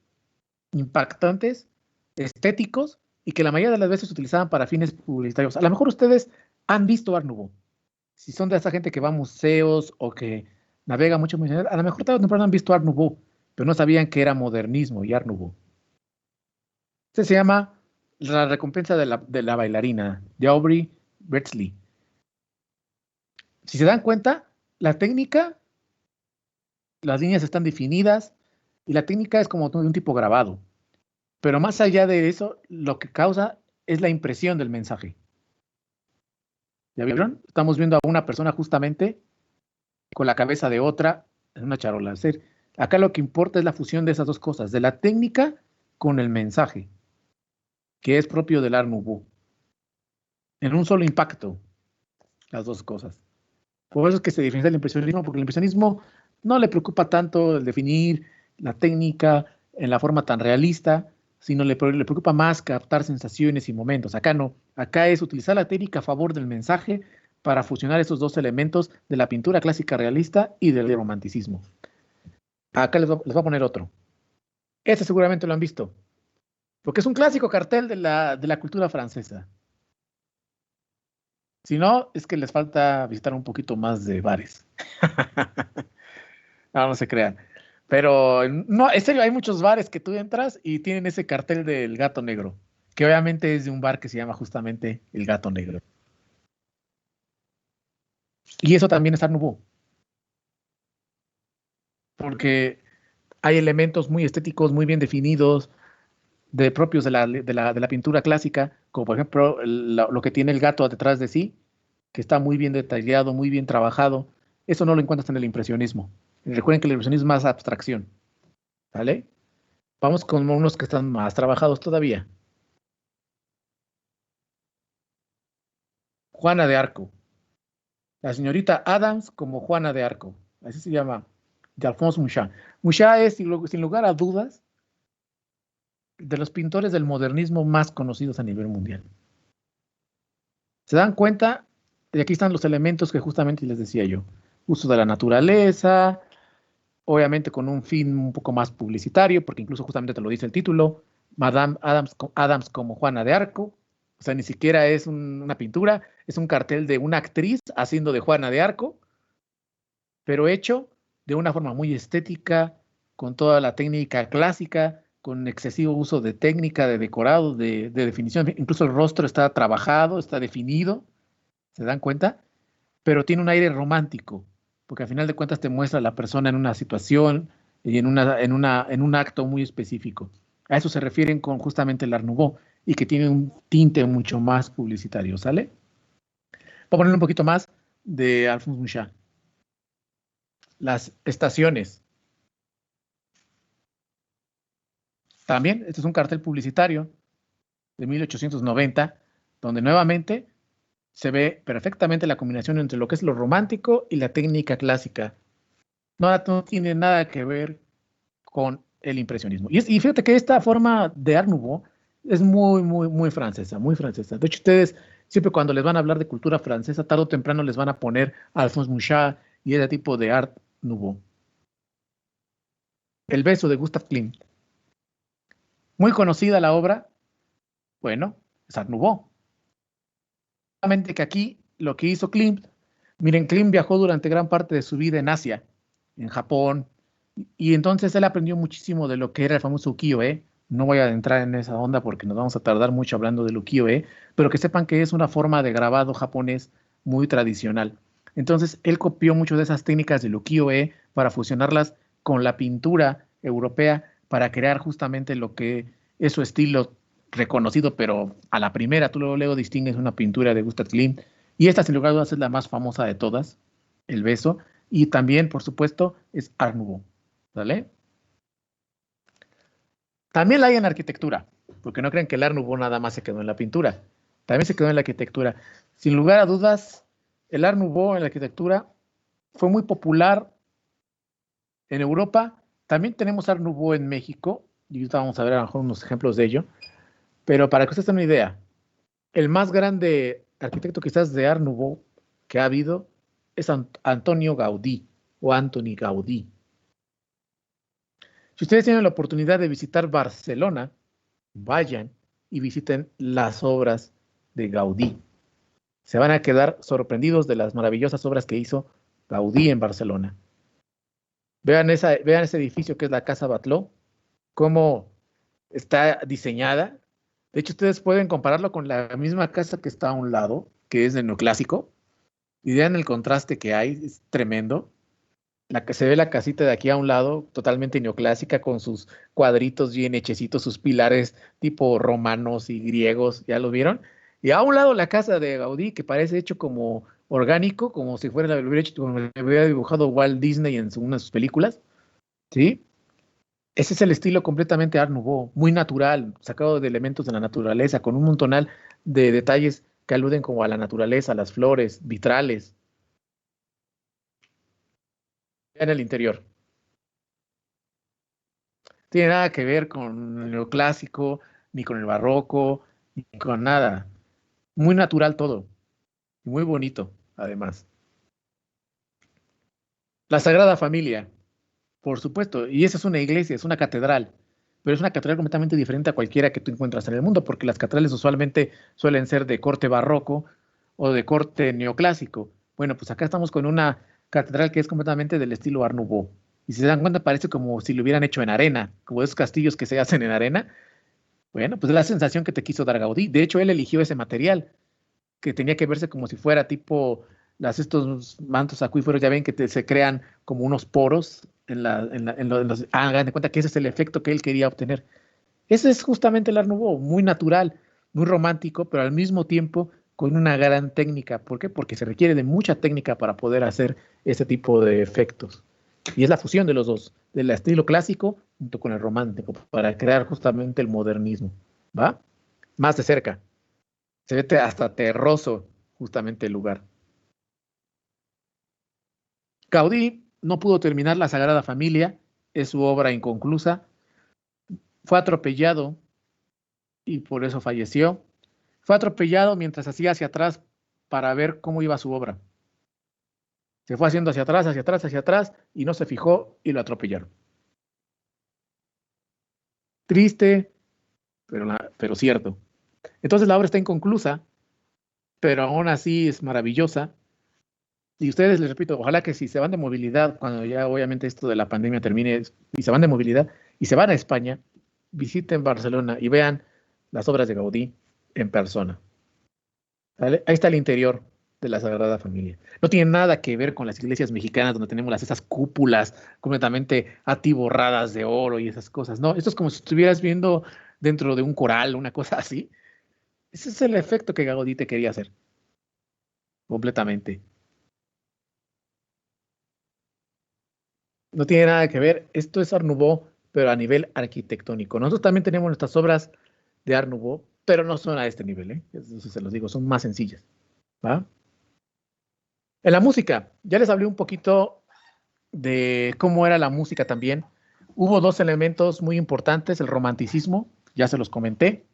impactantes, estéticos y que la mayoría de las veces se utilizaban para fines publicitarios. A lo mejor ustedes han visto Art Nouveau. Si son de esa gente que va a museos o que navega mucho, a lo mejor tarde o temprano han visto Art Nouveau, pero no sabían que era modernismo y Art Nouveau. Este se llama La recompensa de la bailarina, de Aubrey Beardsley. Si se dan cuenta, la técnica, las líneas están definidas y la técnica es como de un tipo grabado. Pero más allá de eso, lo que causa es la impresión del mensaje. ¿Ya vieron? Estamos viendo a una persona justamente con la cabeza de otra en una charola. Es decir, acá lo que importa es la fusión de esas dos cosas, de la técnica con el mensaje, que es propio del Art Nouveau. En un solo impacto, las dos cosas. Por eso es que se diferencia del impresionismo, porque el impresionismo no le preocupa tanto el definir la técnica en la forma tan realista, sino le preocupa más captar sensaciones y momentos. Acá no, acá es utilizar la técnica a favor del mensaje para fusionar esos dos elementos de la pintura clásica realista y del romanticismo. Acá les voy a poner otro. Este seguramente lo han visto, porque es un clásico cartel de la cultura francesa. Si no, es que les falta visitar un poquito más de bares. No se crean. Pero no, en serio, hay muchos bares que tú entras y tienen ese cartel del gato negro, que obviamente es de un bar que se llama justamente el Gato Negro. Y eso también es Art Nouveau, porque hay elementos muy estéticos, muy bien definidos, propios de la pintura clásica, como por ejemplo lo que tiene el gato detrás de sí, que está muy bien detallado, muy bien trabajado. Eso no lo encuentras en el impresionismo. Recuerden que el impresionismo es más abstracción, ¿vale? Vamos con unos que están más trabajados todavía. Juana de Arco. La señorita Adams como Juana de Arco. Así se llama, de Alphonse Mucha. Mucha es, sin lugar a dudas, de los pintores del modernismo más conocidos a nivel mundial. ¿Se dan cuenta? Y aquí están los elementos que justamente les decía yo. Uso de la naturaleza, obviamente con un fin un poco más publicitario, porque incluso justamente te lo dice el título, Madame Adams como Juana de Arco. O sea, ni siquiera es una pintura, es un cartel de una actriz haciendo de Juana de Arco, pero hecho de una forma muy estética, con toda la técnica clásica, con excesivo uso de técnica, de decorado, de definición. Incluso el rostro está trabajado, está definido, ¿se dan cuenta? Pero tiene un aire romántico, porque al final de cuentas te muestra a la persona en una situación y en un acto muy específico. A eso se refieren con justamente el Art Nouveau y que tiene un tinte mucho más publicitario, ¿sale? Voy a poner un poquito más de Alphonse Mucha. Las estaciones. También, este es un cartel publicitario de 1890, donde nuevamente se ve perfectamente la combinación entre lo que es lo romántico y la técnica clásica. No tiene nada que ver con el impresionismo. Y fíjate que esta forma de Art Nouveau es muy francesa, muy francesa. De hecho, ustedes siempre cuando les van a hablar de cultura francesa, tarde o temprano les van a poner Alphonse Mucha y ese tipo de Art Nouveau. El beso de Gustav Klimt. Muy conocida la obra, bueno, es Art Nouveau. Solamente que aquí lo que hizo Klimt, miren, Klimt viajó durante gran parte de su vida en Asia, en Japón, y entonces él aprendió muchísimo de lo que era el famoso ukiyo-e. No voy a entrar en esa onda porque nos vamos a tardar mucho hablando del ukiyo-e, pero que sepan que es una forma de grabado japonés muy tradicional. Entonces él copió mucho de esas técnicas del ukiyo-e para fusionarlas con la pintura europea para crear justamente lo que es su estilo reconocido, pero a la primera tú luego distingues una pintura de Gustav Klimt, y esta sin lugar a dudas es la más famosa de todas, El beso, y también, por supuesto, es Art Nouveau, ¿vale? También la hay en arquitectura, porque no crean que el Art Nouveau nada más se quedó en la pintura, también se quedó en la arquitectura. Sin lugar a dudas, el Art Nouveau en la arquitectura fue muy popular en Europa, también tenemos Art Nouveau en México, y ahorita vamos a ver a lo mejor unos ejemplos de ello, pero para que ustedes tengan una idea, el más grande arquitecto quizás de Art Nouveau que ha habido es Antonio Gaudí o Antoni Gaudí. Si ustedes tienen la oportunidad de visitar Barcelona, vayan y visiten las obras de Gaudí. Se van a quedar sorprendidos de las maravillosas obras que hizo Gaudí en Barcelona. Vean ese edificio que es la Casa Batlló, cómo está diseñada. De hecho, ustedes pueden compararlo con la misma casa que está a un lado, que es de neoclásico, y vean el contraste que hay, es tremendo. La que se ve la casita de aquí a un lado, totalmente neoclásica, con sus cuadritos bien hechecitos, sus pilares tipo romanos y griegos, ¿ya lo vieron? Y a un lado la casa de Gaudí, que parece hecho como orgánico, como si fuera lo hubiera hecho, como lo hubiera dibujado Walt Disney en una de sus películas, ¿sí? Ese es el estilo completamente Art Nouveau, muy natural, sacado de elementos de la naturaleza, con un montonal de detalles que aluden como a la naturaleza, a las flores, vitrales. En el interior. Tiene nada que ver con el neoclásico, ni con el barroco, ni con nada. Muy natural todo. Muy bonito, además. La Sagrada Familia, por supuesto. Y esa es una iglesia, es una catedral. Pero es una catedral completamente diferente a cualquiera que tú encuentras en el mundo, porque las catedrales usualmente suelen ser de corte barroco o de corte neoclásico. Bueno, pues acá estamos con una catedral que es completamente del estilo Art Nouveau. Y si se dan cuenta, parece como si lo hubieran hecho en arena, como esos castillos que se hacen en arena. Bueno, pues es la sensación que te quiso dar Gaudí. De hecho, él eligió ese material, que tenía que verse como si fuera tipo estos mantos acuíferos, ya ven que se crean como unos poros en los... Hagan de cuenta que ese es el efecto que él quería obtener. Ese es justamente el Art Nouveau, muy natural, muy romántico, pero al mismo tiempo con una gran técnica. ¿Por qué? Porque se requiere de mucha técnica para poder hacer ese tipo de efectos. Y es la fusión de los dos, del estilo clásico junto con el romántico, para crear justamente el modernismo. ¿Va? Más de cerca. Se ve hasta terroso justamente el lugar. Gaudí no pudo terminar la Sagrada Familia, es su obra inconclusa. Fue atropellado y por eso falleció. Fue atropellado mientras hacía hacia atrás para ver cómo iba su obra. Se fue haciendo hacia atrás, hacia atrás, hacia atrás, y no se fijó y lo atropellaron. Triste, pero cierto. Entonces la obra está inconclusa, pero aún así es maravillosa. Y ustedes, les repito, ojalá que si se van de movilidad, cuando ya obviamente esto de la pandemia termine, y se van de movilidad y se van a España, visiten Barcelona y vean las obras de Gaudí en persona. ¿Vale? Ahí está el interior de la Sagrada Familia. No tiene nada que ver con las iglesias mexicanas donde tenemos esas cúpulas completamente atiborradas de oro y esas cosas. No, esto es como si estuvieras viendo dentro de un coral, una cosa así. Ese es el efecto que Gaudí te quería hacer, completamente. No tiene nada que ver. Esto es Art Nouveau, pero a nivel arquitectónico. Nosotros también tenemos nuestras obras de Art Nouveau, pero no son a este nivel, ¿eh? Eso sí se los digo, son más sencillas. ¿Va? En la música, ya les hablé un poquito de cómo era la música también. Hubo dos elementos muy importantes, el romanticismo, ya se los comenté,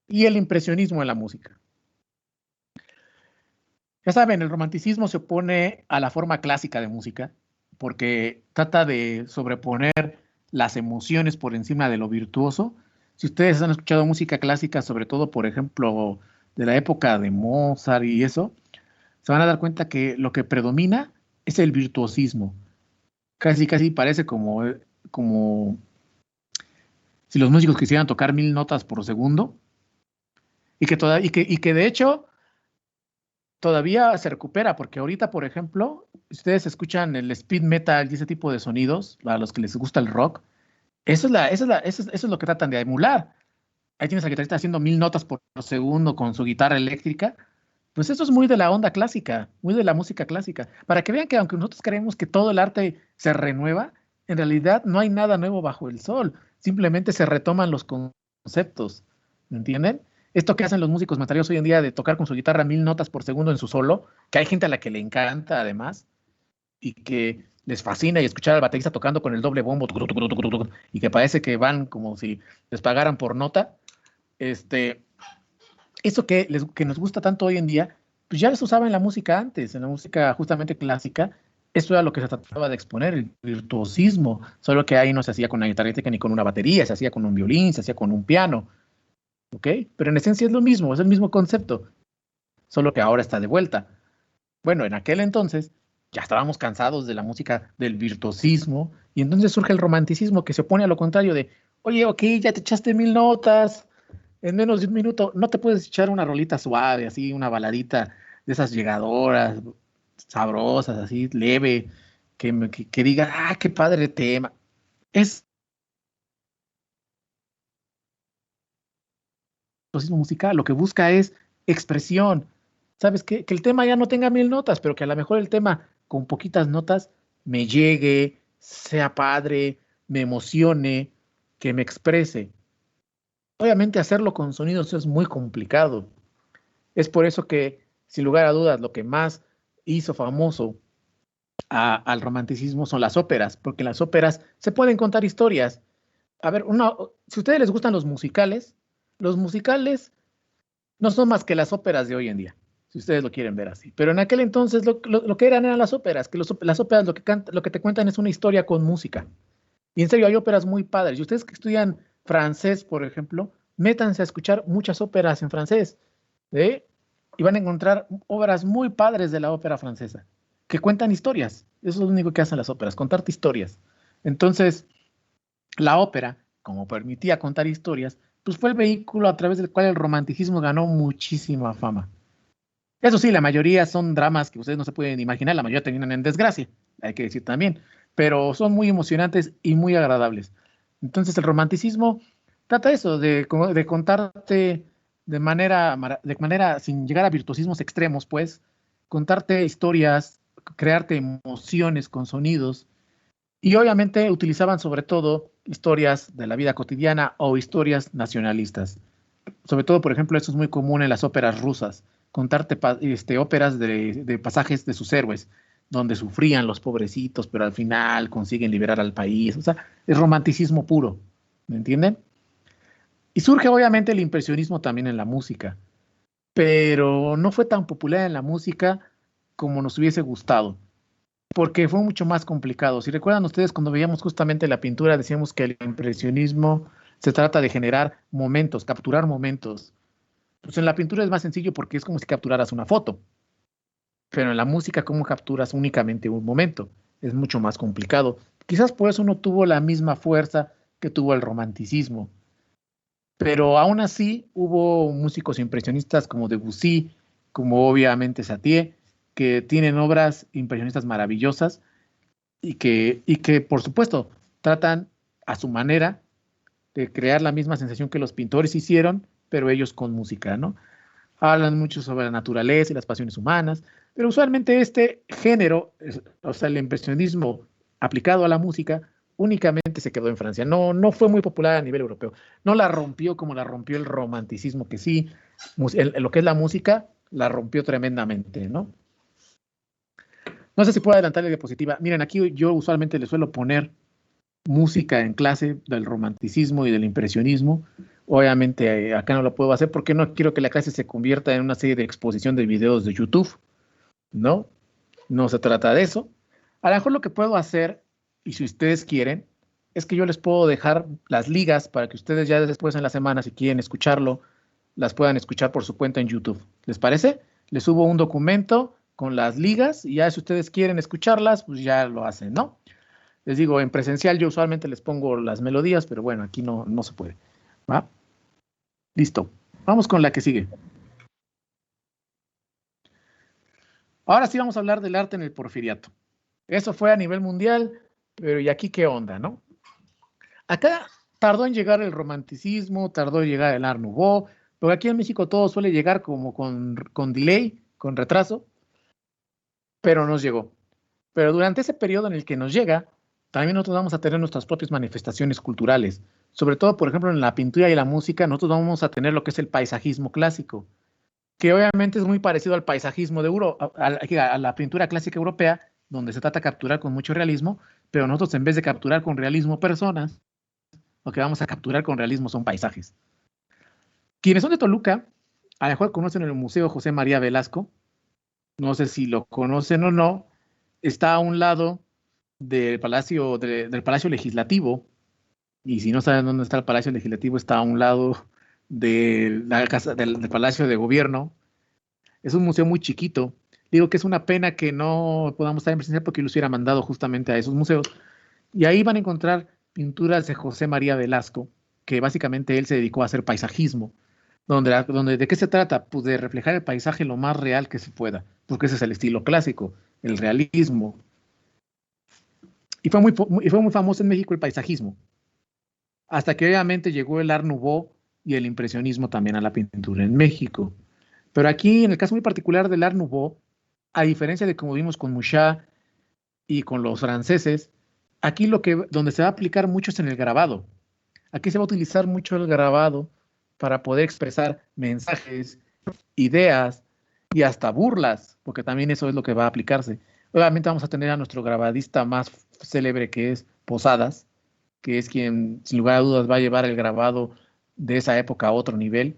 y el impresionismo en la música. Ya saben, el romanticismo se opone a la forma clásica de música porque trata de sobreponer las emociones por encima de lo virtuoso. Si ustedes han escuchado música clásica, sobre todo, por ejemplo, de la época de Mozart y eso, se van a dar cuenta que lo que predomina es el virtuosismo. Casi, casi parece como si los músicos quisieran tocar 1000 notas por segundo y que de hecho todavía se recupera, porque ahorita, por ejemplo, si ustedes escuchan el speed metal y ese tipo de sonidos, a los que les gusta el rock, eso es lo que tratan de emular. Ahí tienes al guitarrista haciendo 1000 notas por segundo con su guitarra eléctrica. Pues eso es muy de la onda clásica, muy de la música clásica. Para que vean que aunque nosotros creemos que todo el arte se renueva, en realidad no hay nada nuevo bajo el sol. Simplemente se retoman los conceptos. ¿Me entienden? Esto que hacen los músicos metaleros hoy en día de tocar con su guitarra 1000 notas por segundo en su solo, que hay gente a la que le encanta además, y que les fascina y escuchar al baterista tocando con el doble bombo, y que parece que van como si les pagaran por nota. Eso que nos gusta tanto hoy en día, pues ya se usaba en la música antes, en la música justamente clásica. Eso era lo que se trataba de exponer, el virtuosismo, solo que ahí no se hacía con una guitarra eléctrica ni con una batería, se hacía con un violín, se hacía con un piano, ¿ok? Pero en esencia es lo mismo, es el mismo concepto, solo que ahora está de vuelta. Bueno, en aquel entonces ya estábamos cansados de la música del virtuosismo y entonces surge el romanticismo que se opone a lo contrario de, oye, ok, ya te echaste 1000 notas, en menos de un minuto, no te puedes echar una rolita suave, así, una baladita de esas llegadoras, sabrosas, así, leve, que diga, ah, qué padre tema. Es virtuosismo musical, lo que busca es expresión. ¿Sabes qué? Que el tema ya no tenga 1000 notas, pero que a lo mejor el tema con poquitas notas me llegue, sea padre, me emocione, que me exprese. Obviamente hacerlo con sonidos es muy complicado. Es por eso que, sin lugar a dudas, lo que más hizo famoso al romanticismo son las óperas, porque en las óperas se pueden contar historias. A ver, si a ustedes les gustan los musicales no son más que las óperas de hoy en día, si ustedes lo quieren ver así. Pero en aquel entonces lo que eran las óperas, que las óperas lo que te cuentan es una historia con música. Y en serio, hay óperas muy padres. Y ustedes que estudian francés, por ejemplo, métanse a escuchar muchas óperas en francés, ¿eh? Y van a encontrar obras muy padres de la ópera francesa, que cuentan historias. Eso es lo único que hacen las óperas, contarte historias. Entonces, la ópera, como permitía contar historias, pues fue el vehículo a través del cual el romanticismo ganó muchísima fama. Eso sí, la mayoría son dramas que ustedes no se pueden imaginar, la mayoría terminan en desgracia, hay que decir también, pero son muy emocionantes y muy agradables. Entonces el romanticismo trata eso, de contarte de manera sin llegar a virtuosismos extremos, pues, contarte historias, crearte emociones con sonidos, y obviamente utilizaban sobre todo historias de la vida cotidiana o historias nacionalistas. Sobre todo, por ejemplo, eso es muy común en las óperas rusas, contarte óperas de pasajes de sus héroes, donde sufrían los pobrecitos, pero al final consiguen liberar al país. O sea, es romanticismo puro, ¿me entienden? Y surge obviamente el impresionismo también en la música, pero no fue tan popular en la música como nos hubiese gustado, porque fue mucho más complicado. Si recuerdan ustedes, cuando veíamos justamente la pintura, decíamos que el impresionismo se trata de generar momentos, capturar momentos. Pues en la pintura es más sencillo porque es como si capturaras una foto, pero en la música, ¿cómo capturas únicamente un momento? Es mucho más complicado. Quizás por eso no tuvo la misma fuerza que tuvo el romanticismo, pero aún así hubo músicos impresionistas como Debussy, como obviamente Satie, que tienen obras impresionistas maravillosas y que, por supuesto, tratan a su manera de crear la misma sensación que los pintores hicieron, pero ellos con música, ¿no? Hablan mucho sobre la naturaleza y las pasiones humanas, pero usualmente este género, o sea, el impresionismo aplicado a la música, únicamente se quedó en Francia. No, no fue muy popular a nivel europeo. No la rompió como la rompió el romanticismo, que sí, lo que es la música, la rompió tremendamente, ¿no? No sé si puedo adelantar la diapositiva. Miren, aquí yo usualmente le suelo poner música en clase del romanticismo y del impresionismo. Obviamente acá no lo puedo hacer porque no quiero que la clase se convierta en una serie de exposición de videos de YouTube, ¿no? No se trata de eso. A lo mejor lo que puedo hacer, y si ustedes quieren, es que yo les puedo dejar las ligas para que ustedes ya después en la semana, si quieren escucharlo, las puedan escuchar por su cuenta en YouTube. ¿Les parece? Les subo un documento con las ligas y ya si ustedes quieren escucharlas, pues ya lo hacen, ¿no? Les digo, en presencial yo usualmente les pongo las melodías, pero bueno, aquí no, no se puede. ¿Va? Listo. Vamos con la que sigue. Ahora sí vamos a hablar del arte en el Porfiriato. Eso fue a nivel mundial, pero ¿y aquí qué onda, no? Acá tardó en llegar el romanticismo, tardó en llegar el Art Nouveau, porque aquí en México todo suele llegar como con delay, con retraso, pero nos llegó. Pero durante ese periodo en el que nos llega, también nosotros vamos a tener nuestras propias manifestaciones culturales. Sobre todo, por ejemplo, en la pintura y la música, nosotros vamos a tener lo que es el paisajismo clásico, que obviamente es muy parecido al paisajismo de a la pintura clásica europea, donde se trata de capturar con mucho realismo, pero nosotros en vez de capturar con realismo personas, lo que vamos a capturar con realismo son paisajes. Quienes son de Toluca, a lo mejor conocen el Museo José María Velasco, no sé si lo conocen o no, está a un lado del Palacio Legislativo, y si no saben dónde está el Palacio Legislativo, está a un lado de la casa, del Palacio de Gobierno. Es un museo muy chiquito. Digo que es una pena que no podamos estar en presencia porque los hubiera mandado justamente a esos museos. Y ahí van a encontrar pinturas de José María Velasco, que básicamente él se dedicó a hacer paisajismo. Donde ¿de qué se trata? Pues de reflejar el paisaje lo más real que se pueda, porque ese es el estilo clásico, el realismo. Y fue muy famoso en México el paisajismo, hasta que obviamente llegó el Art Nouveau y el impresionismo también a la pintura en México. Pero aquí, en el caso muy particular del Art Nouveau, a diferencia de como vimos con Mouchat y con los franceses, aquí donde se va a aplicar mucho es en el grabado. Aquí se va a utilizar mucho el grabado para poder expresar mensajes, ideas y hasta burlas, porque también eso es lo que va a aplicarse. Obviamente vamos a tener a nuestro grabadista más célebre, que es Posadas, que es quien sin lugar a dudas va a llevar el grabado de esa época a otro nivel,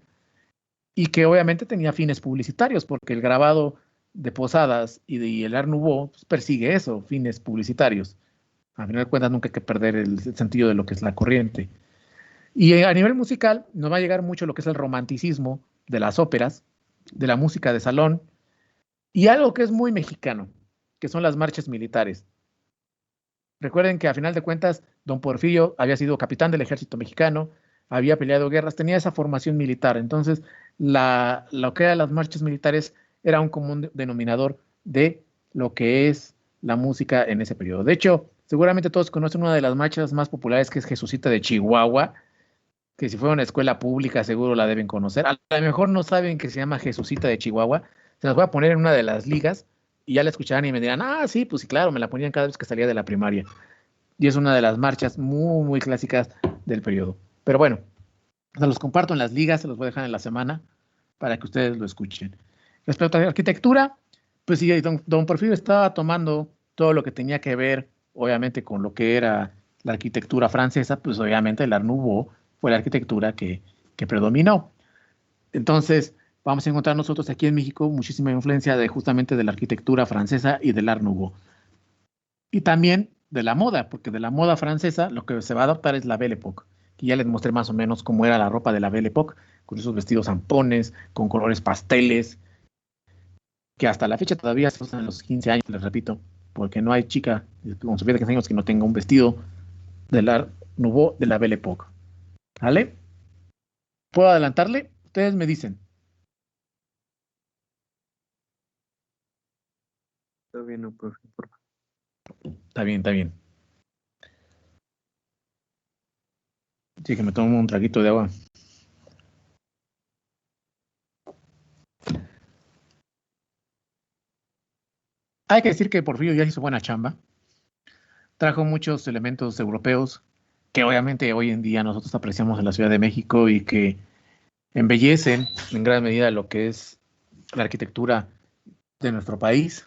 y que obviamente tenía fines publicitarios, porque el grabado de Posadas y el Art Nouveau pues, persigue eso, fines publicitarios. A final de cuentas nunca hay que perder el sentido de lo que es la corriente. Y a nivel musical nos va a llegar mucho lo que es el romanticismo de las óperas, de la música de salón, y algo que es muy mexicano, que son las marchas militares. Recuerden que a final de cuentas, don Porfirio había sido capitán del ejército mexicano, había peleado guerras, tenía esa formación militar. Entonces, lo que eran las marchas militares era un común denominador de lo que es la música en ese periodo. De hecho, seguramente todos conocen una de las marchas más populares, que es Jesucita de Chihuahua, que si fuera una escuela pública seguro la deben conocer. A lo mejor no saben que se llama Jesucita de Chihuahua. Se las voy a poner en una de las ligas y ya la escucharán y me dirán, ah, sí, pues sí, claro, me la ponían cada vez que salía de la primaria. Y es una de las marchas muy, muy clásicas del periodo. Pero bueno, se los comparto en las ligas, se los voy a dejar en la semana para que ustedes lo escuchen. Respecto a la arquitectura, pues sí, don Porfirio estaba tomando todo lo que tenía que ver, obviamente, con lo que era la arquitectura francesa, pues obviamente el Art Nouveau fue la arquitectura que predominó. Entonces, vamos a encontrar nosotros aquí en México muchísima influencia de justamente de la arquitectura francesa y del Art Nouveau. Y también de la moda, porque de la moda francesa lo que se va a adoptar es la Belle Époque, que ya les mostré más o menos cómo era la ropa de la Belle Époque, con esos vestidos zampones, con colores pasteles, que hasta la fecha todavía se usan en los 15 años, les repito, porque no hay chica con sus 15 años que no tenga un vestido del Art Nouveau de la Belle Époque. ¿Vale? ¿Puedo adelantarle? Ustedes me dicen. Está bien, no, profe, por favor. Está bien, está bien. Sí, que me tomo un traguito de agua. Hay que decir que Porfirio Díaz hizo buena chamba. Trajo muchos elementos europeos que obviamente hoy en día nosotros apreciamos en la Ciudad de México y que embellecen en gran medida lo que es la arquitectura de nuestro país.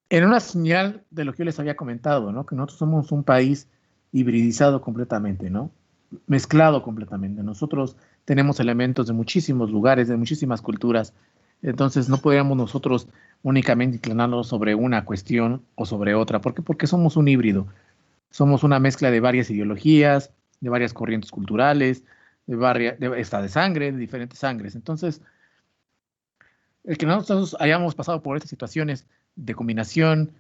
En una señal de lo que yo les había comentado, ¿no? Que nosotros somos un país hibridizado completamente, ¿no? Mezclado completamente. Nosotros tenemos elementos de muchísimos lugares, de muchísimas culturas. Entonces no podríamos nosotros únicamente inclinarnos sobre una cuestión o sobre otra. ¿Por qué? Porque somos un híbrido. Somos una mezcla de varias ideologías, de varias corrientes culturales, de sangre, de diferentes sangres. Entonces, el que nosotros hayamos pasado por estas situaciones de combinación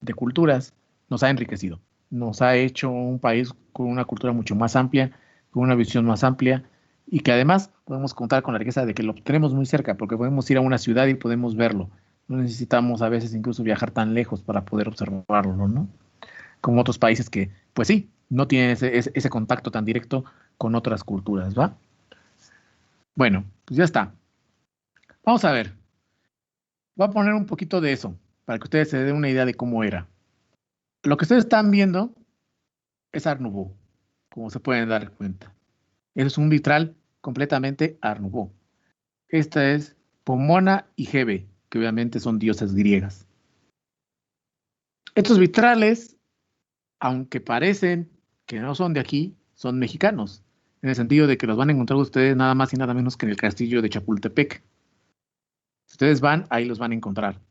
de culturas nos ha enriquecido, nos ha hecho un país con una cultura mucho más amplia, con una visión más amplia y que además podemos contar con la riqueza de que lo tenemos muy cerca, porque podemos ir a una ciudad y podemos verlo. No necesitamos a veces incluso viajar tan lejos para poder observarlo, ¿no? Como otros países que, pues sí, no tienen ese contacto tan directo con otras culturas, ¿va? Bueno, pues ya está. Vamos a ver. Voy a poner un poquito de eso para que ustedes se den una idea de cómo era. Lo que ustedes están viendo es Art Nouveau, como se pueden dar cuenta. Es un vitral completamente Art Nouveau. Esta es Pomona y Hebe, que obviamente son diosas griegas. Estos vitrales, aunque parecen que no son de aquí, son mexicanos, en el sentido de que los van a encontrar ustedes nada más y nada menos que en el castillo de Chapultepec. Si ustedes van, ahí los van a encontrar.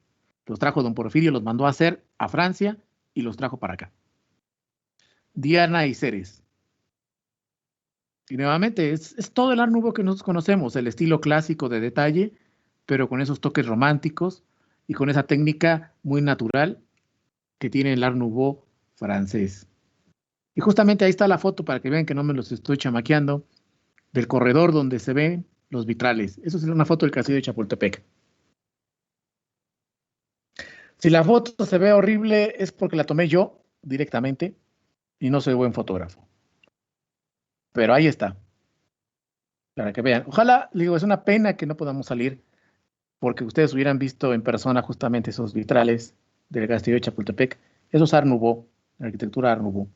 Los trajo don Porfirio, los mandó a hacer a Francia y los trajo para acá. Diana y Ceres. Y nuevamente, es todo el Art Nouveau que nosotros conocemos, el estilo clásico de detalle, pero con esos toques románticos y con esa técnica muy natural que tiene el Art Nouveau francés. Y justamente ahí está la foto para que vean que no me los estoy chamaqueando, del corredor donde se ven los vitrales. Eso es una foto del castillo de Chapultepec. Si la foto se ve horrible es porque la tomé yo directamente y no soy buen fotógrafo. Pero ahí está, para que vean. Ojalá, digo, es una pena que no podamos salir porque ustedes hubieran visto en persona justamente esos vitrales del castillo de Chapultepec. Eso es Art Nouveau, la arquitectura Art Nouveau.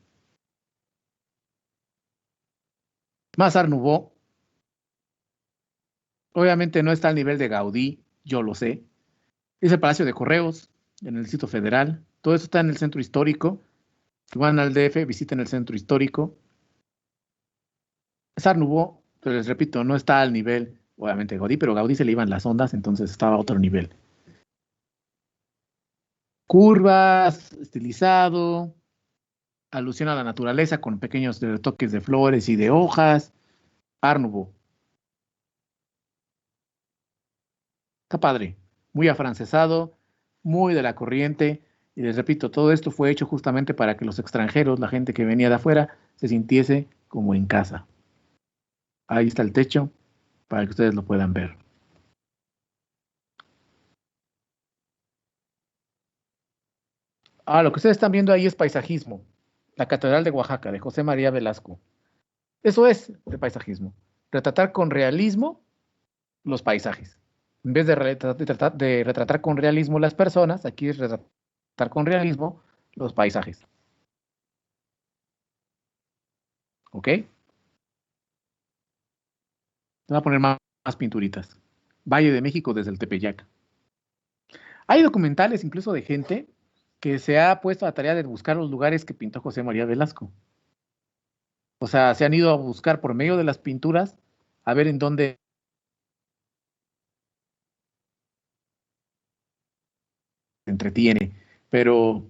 Más Art Nouveau, obviamente no está al nivel de Gaudí, yo lo sé. Es el Palacio de Correos, en el Distrito Federal. Todo eso está en el centro histórico. Si van al DF, visiten el centro histórico. Es Art Nouveau, pero les repito, no está al nivel, obviamente, de Gaudí, pero Gaudí se le iban las ondas, entonces estaba a otro nivel. Curvas, estilizado, alusión a la naturaleza con pequeños retoques de flores y de hojas. Art Nouveau. Está padre, muy afrancesado, muy de la corriente. Y les repito, todo esto fue hecho justamente para que los extranjeros, la gente que venía de afuera, se sintiese como en casa. Ahí está el techo para que ustedes lo puedan ver. Lo que ustedes están viendo ahí es paisajismo. La Catedral de Oaxaca, de José María Velasco. Eso es de paisajismo. Retratar con realismo los paisajes. En vez de retratar con realismo las personas, aquí es retratar con realismo los paisajes. ¿Ok? Voy a poner más pinturitas. Valle de México desde el Tepeyac. Hay documentales incluso de gente que se ha puesto a la tarea de buscar los lugares que pintó José María Velasco. O sea, se han ido a buscar por medio de las pinturas a ver en dónde entretiene, pero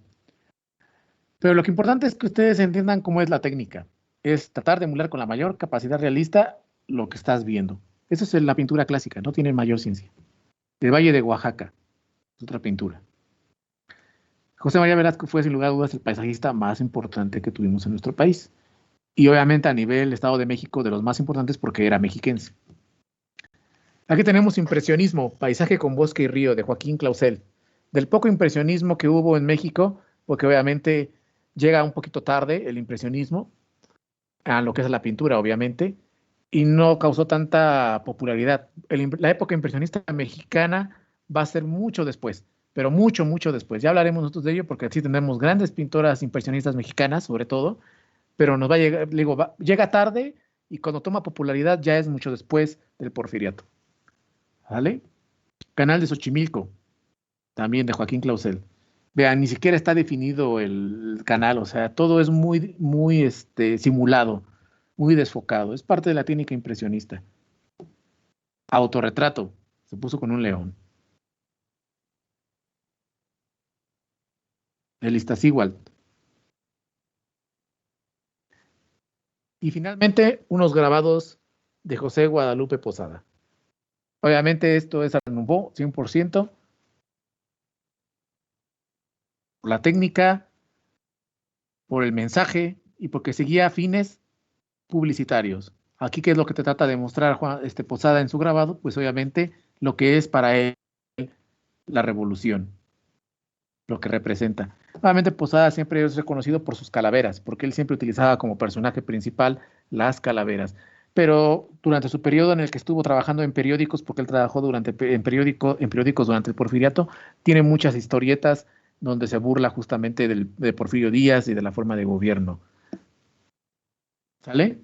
lo que importante es que ustedes entiendan cómo es la técnica. Es tratar de emular con la mayor capacidad realista lo que estás viendo. Eso es la pintura clásica, no tiene mayor ciencia. El Valle de Oaxaca es otra pintura. José María Velasco fue sin lugar a dudas el paisajista más importante que tuvimos en nuestro país. Y obviamente a nivel Estado de México de los más importantes porque era mexiquense. Aquí tenemos impresionismo, paisaje con bosque y río de Joaquín Clausel. Del poco impresionismo que hubo en México, porque obviamente llega un poquito tarde el impresionismo a lo que es la pintura, obviamente, y no causó tanta popularidad. La época impresionista mexicana va a ser mucho después, pero mucho, mucho después. Ya hablaremos nosotros de ello porque sí tenemos grandes pintoras impresionistas mexicanas, sobre todo, pero nos va a llegar, digo, llega tarde y cuando toma popularidad ya es mucho después del Porfiriato. ¿Vale? Canal de Xochimilco, también de Joaquín Clausel. Vean, ni siquiera está definido el canal, o sea, todo es muy, muy simulado, muy desfocado. Es parte de la técnica impresionista. Autorretrato, se puso con un león. El Iztaccíhuatl. Y finalmente, unos grabados de José Guadalupe Posada. Obviamente esto es Art Nouveau, 100%. Por la técnica, por el mensaje y porque seguía fines publicitarios. Aquí, ¿qué es lo que te trata de mostrar Posada en su grabado? Pues obviamente lo que es para él la revolución, lo que representa. Obviamente Posada siempre es reconocido por sus calaveras, porque él siempre utilizaba como personaje principal las calaveras. Pero durante su periodo en el que estuvo trabajando en periódicos, porque él trabajó en periódicos durante el Porfiriato, tiene muchas historietas donde se burla justamente de Porfirio Díaz y de la forma de gobierno. ¿Sale?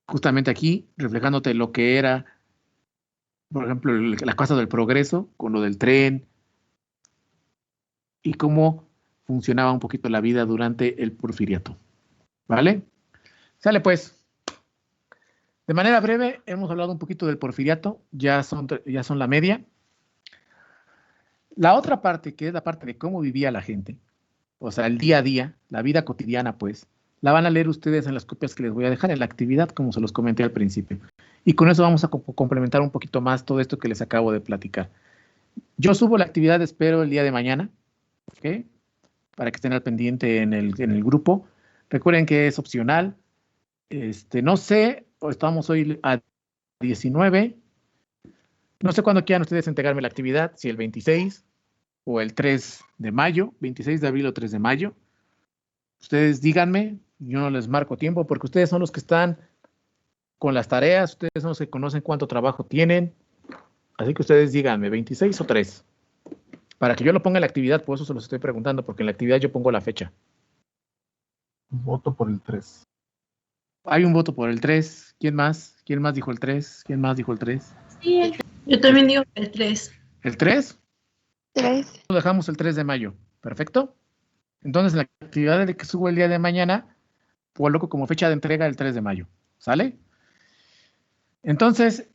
Justamente aquí, reflejándote lo que era, por ejemplo, la Casa del Progreso, con lo del tren, y cómo funcionaba un poquito la vida durante el Porfiriato. ¿Vale? Sale pues. De manera breve, hemos hablado un poquito del Porfiriato, ya son la media. La otra parte, que es la parte de cómo vivía la gente, o sea, el día a día, la vida cotidiana, pues, la van a leer ustedes en las copias que les voy a dejar en la actividad, como se los comenté al principio. Y con eso vamos a complementar un poquito más todo esto que les acabo de platicar. Yo subo la actividad, espero, el día de mañana, ¿ok? Para que estén al pendiente en el grupo. Recuerden que es opcional. No sé, estamos hoy a 19. No sé cuándo quieran ustedes entregarme la actividad, si el 26 o el 3 de mayo, 26 de abril o 3 de mayo. Ustedes díganme, yo no les marco tiempo porque ustedes son los que están con las tareas, ustedes son los que conocen cuánto trabajo tienen. Así que ustedes díganme, 26 o 3. Para que yo lo ponga en la actividad, por eso se los estoy preguntando, porque en la actividad yo pongo la fecha. Voto por el 3. Hay un voto por el 3. ¿Quién más? ¿Quién más dijo el 3? ¿Quién más dijo el 3? Sí, Yo también digo el 3. ¿El 3? 3. Lo dejamos el 3 de mayo. ¿Perfecto? Entonces, la actividad de que subo el día de mañana, coloco como fecha de entrega el 3 de mayo. ¿Sale? Entonces,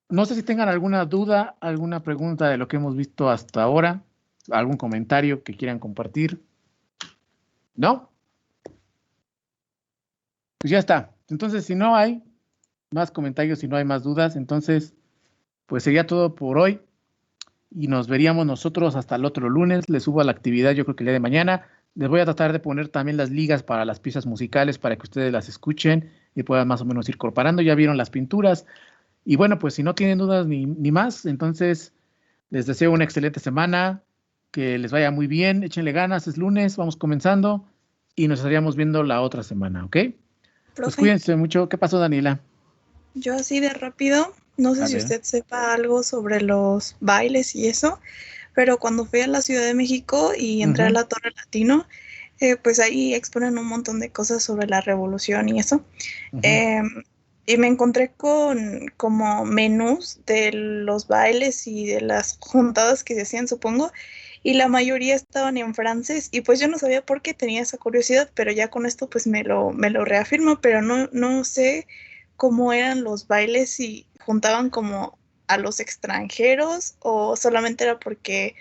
no sé si tengan alguna duda, alguna pregunta de lo que hemos visto hasta ahora, algún comentario que quieran compartir. ¿No? Pues ya está. Entonces, si no hay más comentarios, si no hay más dudas, entonces, pues sería todo por hoy. Y nos veríamos nosotros hasta el otro lunes. Les subo a la actividad, yo creo que el día de mañana. Les voy a tratar de poner también las ligas para las piezas musicales para que ustedes las escuchen y puedan más o menos ir comparando. Ya vieron las pinturas. Y bueno, pues si no tienen dudas ni más, entonces les deseo una excelente semana, que les vaya muy bien, échenle ganas, es lunes, vamos comenzando y nos estaríamos viendo la otra semana, ¿ok? Pues Profe, cuídense mucho. ¿Qué pasó, Daniela? yo así de rápido, no sé A si ver. usted sepa algo sobre los bailes y eso, pero cuando fui a la Ciudad de México y entré a la Torre Latino, pues ahí exponen un montón de cosas sobre la revolución y eso. Y me encontré con como menús de los bailes y de las juntadas que se hacían, supongo, y la mayoría estaban en francés, y pues yo no sabía por qué, tenía esa curiosidad, pero ya con esto pues me lo reafirma, pero no sé cómo eran los bailes, si juntaban como a los extranjeros o solamente era porque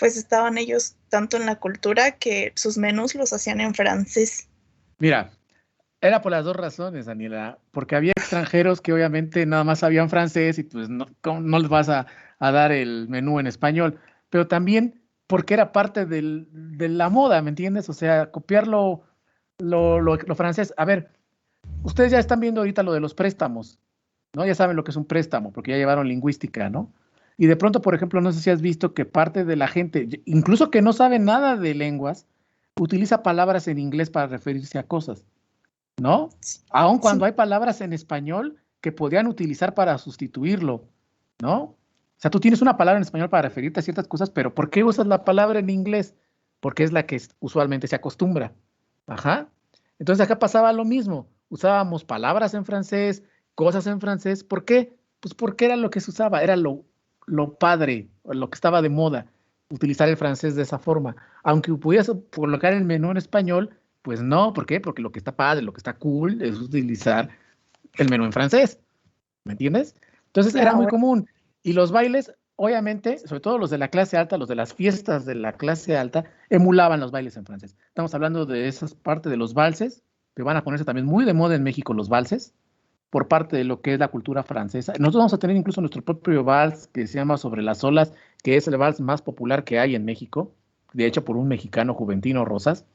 pues estaban ellos tanto en la cultura que sus menús los hacían en francés. Mira, era por las dos razones, Daniela, porque había extranjeros que obviamente nada más sabían francés y pues no, no les vas a dar el menú en español, pero también porque era parte de la moda, ¿me entiendes? O sea, copiar lo francés. A ver, ustedes ya están viendo ahorita lo de los préstamos, ¿no? Ya saben lo que es un préstamo, porque ya llevaron lingüística, ¿no? Y de pronto, por ejemplo, no sé si has visto que parte de la gente, incluso que no sabe nada de lenguas, utiliza palabras en inglés para referirse a cosas, ¿no? Aun cuando hay palabras en español que podrían utilizar para sustituirlo, ¿no? O sea, tú tienes una palabra en español para referirte a ciertas cosas, pero ¿por qué usas la palabra en inglés? Porque es la que usualmente se acostumbra. Ajá. Entonces acá pasaba lo mismo. Usábamos palabras en francés, cosas en francés. ¿Por qué? Pues porque era lo que se usaba, era lo padre, lo que estaba de moda, utilizar el francés de esa forma. Aunque pudieras colocar el menú en español, pues no. ¿Por qué? Porque lo que está padre, lo que está cool es utilizar el menú en francés. ¿Me entiendes? Entonces era muy común. Y los bailes, obviamente, sobre todo los de la clase alta, los de las fiestas de la clase alta, emulaban los bailes en francés. Estamos hablando de esas partes de los valses, que van a ponerse también muy de moda en México los valses, por parte de lo que es la cultura francesa. Nosotros vamos a tener incluso nuestro propio vals que se llama Sobre las Olas, que es el vals más popular que hay en México, de hecho por un mexicano, Juventino Rosas,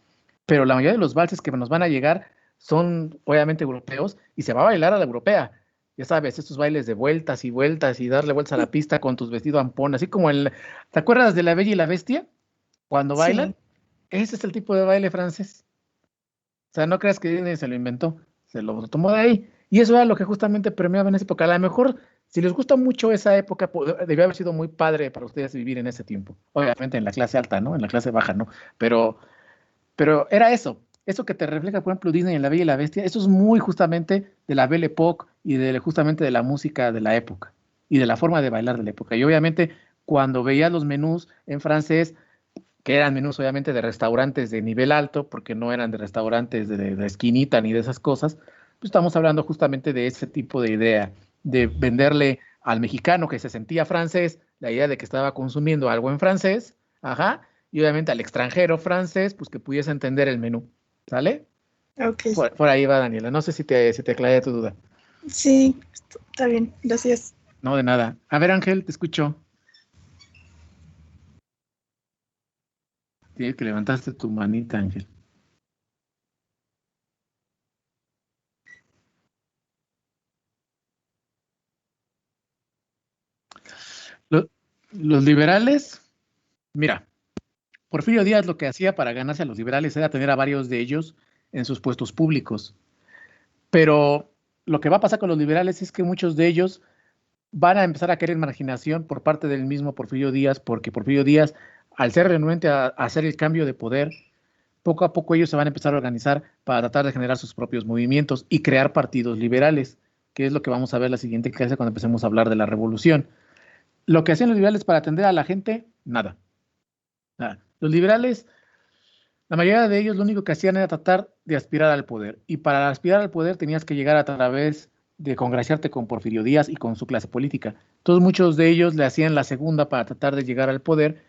pero la mayoría de los valses que nos van a llegar son obviamente europeos y se va a bailar a la europea. Ya sabes, estos bailes de vueltas y vueltas y darle vueltas a la pista con tus vestidos ampón, así como ¿te acuerdas de La Bella y la Bestia? Cuando bailan, Sí. ese es el tipo de baile francés. O sea, no creas que Disney se lo inventó, se lo tomó de ahí. Y eso era lo que justamente permeaba en esa época. A lo mejor, si les gusta mucho esa época, debió haber sido muy padre para ustedes vivir en ese tiempo. Obviamente en la clase alta, ¿no? En la clase baja, ¿no? Pero era eso que te refleja, por ejemplo, Disney en La Bella y la Bestia, eso es muy justamente de la Belle Époque y justamente de la música de la época y de la forma de bailar de la época. Y obviamente cuando veías los menús en francés, que eran menús obviamente de restaurantes de nivel alto, porque no eran de restaurantes de esquinita ni de esas cosas, pues estamos hablando justamente de ese tipo de idea, de venderle al mexicano que se sentía francés, la idea de que estaba consumiendo algo en francés, ajá, y obviamente al extranjero francés, pues que pudiese entender el menú, ¿sale? Ok. Por ahí va, Daniela, no sé si te aclaré tu duda. Sí, está bien, gracias. No, de nada. A ver, Ángel, te escucho. Tienes que levantaste tu manita, Ángel. Los liberales, mira, Porfirio Díaz lo que hacía para ganarse a los liberales era tener a varios de ellos en sus puestos públicos. Pero lo que va a pasar con los liberales es que muchos de ellos van a empezar a querer marginación por parte del mismo Porfirio Díaz, porque Porfirio Díaz, al ser renuente a hacer el cambio de poder, poco a poco ellos se van a empezar a organizar para tratar de generar sus propios movimientos y crear partidos liberales, que es lo que vamos a ver la siguiente clase cuando empecemos a hablar de la revolución. Lo que hacían los liberales para atender a la gente, nada. Nada. Los liberales, la mayoría de ellos lo único que hacían era tratar de aspirar al poder. Y para aspirar al poder tenías que llegar a través de congraciarte con Porfirio Díaz y con su clase política. Entonces muchos de ellos le hacían la segunda para tratar de llegar al poder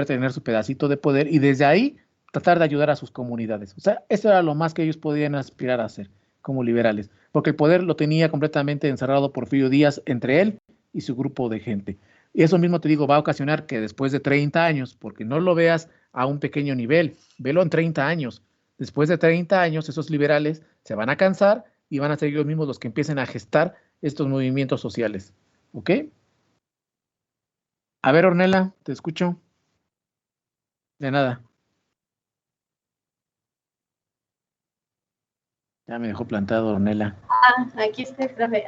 tener su pedacito de poder y desde ahí tratar de ayudar a sus comunidades. O sea, eso era lo más que ellos podían aspirar a hacer como liberales, porque el poder lo tenía completamente encerrado Porfirio Díaz entre él y su grupo de gente. Y eso mismo te digo, va a ocasionar que después de 30 años, porque no lo veas a un pequeño nivel, velo en 30 años. Después de 30 años, esos liberales se van a cansar y van a ser ellos mismos los que empiecen a gestar estos movimientos sociales. ¿Ok? A ver, Ornella, te escucho. De nada. Ya me dejó plantado, Ornella. Aquí estoy, profe.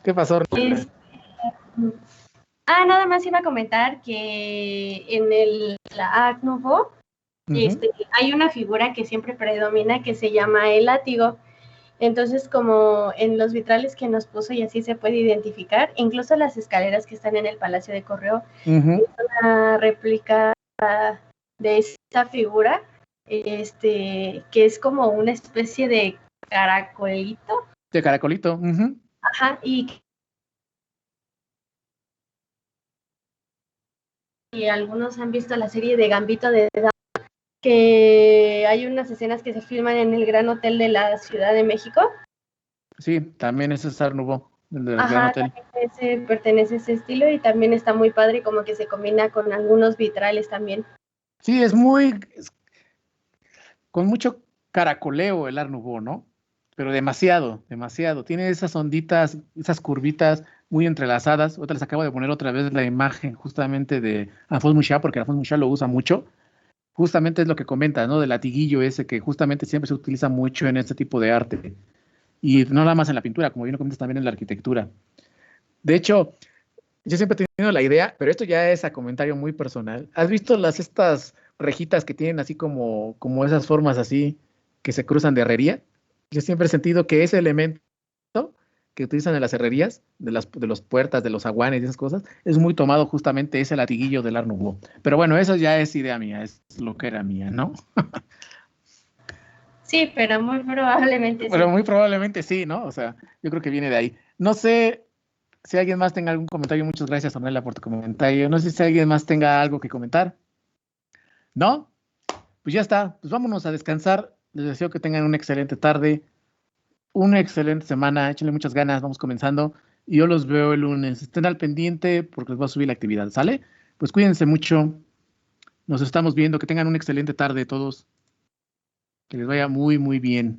¿Qué pasó, Ornella? Nada más iba a comentar que en la Art Nouveau hay una figura que siempre predomina que se llama el látigo. Entonces, como en los vitrales que nos puso y así se puede identificar, incluso las escaleras que están en el Palacio de Correo, es una réplica de esa figura, que es como una especie de caracolito. De caracolito. Ajá, y algunos han visto la serie de Gambito de Dama, que hay unas escenas que se filman en el Gran Hotel de la Ciudad de México. Sí, también ese es Art Nouveau, el del Gran Ajá, Hotel. ese pertenece a ese estilo y también está muy padre, como que se combina con algunos vitrales también. Sí, con mucho caracoleo el Art Nouveau, ¿no? Pero demasiado, demasiado. Tiene esas onditas, esas curvitas muy entrelazadas. Otra les acabo de poner otra vez la imagen justamente de Alphonse Mucha, porque Alphonse Mucha lo usa mucho. Justamente es lo que comenta, ¿no? Del latiguillo ese que justamente siempre se utiliza mucho en este tipo de arte. Y no nada más en la pintura, como bien lo comentas, también en la arquitectura. De hecho, yo siempre he tenido la idea, pero esto ya es a comentario muy personal. ¿Has visto estas rejitas que tienen así como esas formas así que se cruzan de herrería? Yo siempre he sentido que ese elemento que utilizan en las herrerías, de las puertas, de los aguanes y esas cosas, es muy tomado justamente ese latiguillo del Art Nouveau. Pero bueno, eso ya es idea mía, es lo que era mía, ¿no? Sí, pero muy probablemente Pero sí. muy probablemente sí, ¿no? O sea, yo creo que viene de ahí. No sé si alguien más tenga algún comentario. Muchas gracias, Ornella, por tu comentario. No sé si alguien más tenga algo que comentar. ¿No? Pues ya está. Pues vámonos a descansar. Les deseo que tengan una excelente tarde, una excelente semana. Échenle muchas ganas. Vamos comenzando. Y yo los veo el lunes. Estén al pendiente porque les voy a subir la actividad. ¿Sale? Pues cuídense mucho. Nos estamos viendo. Que tengan una excelente tarde todos. Que les vaya muy, muy bien.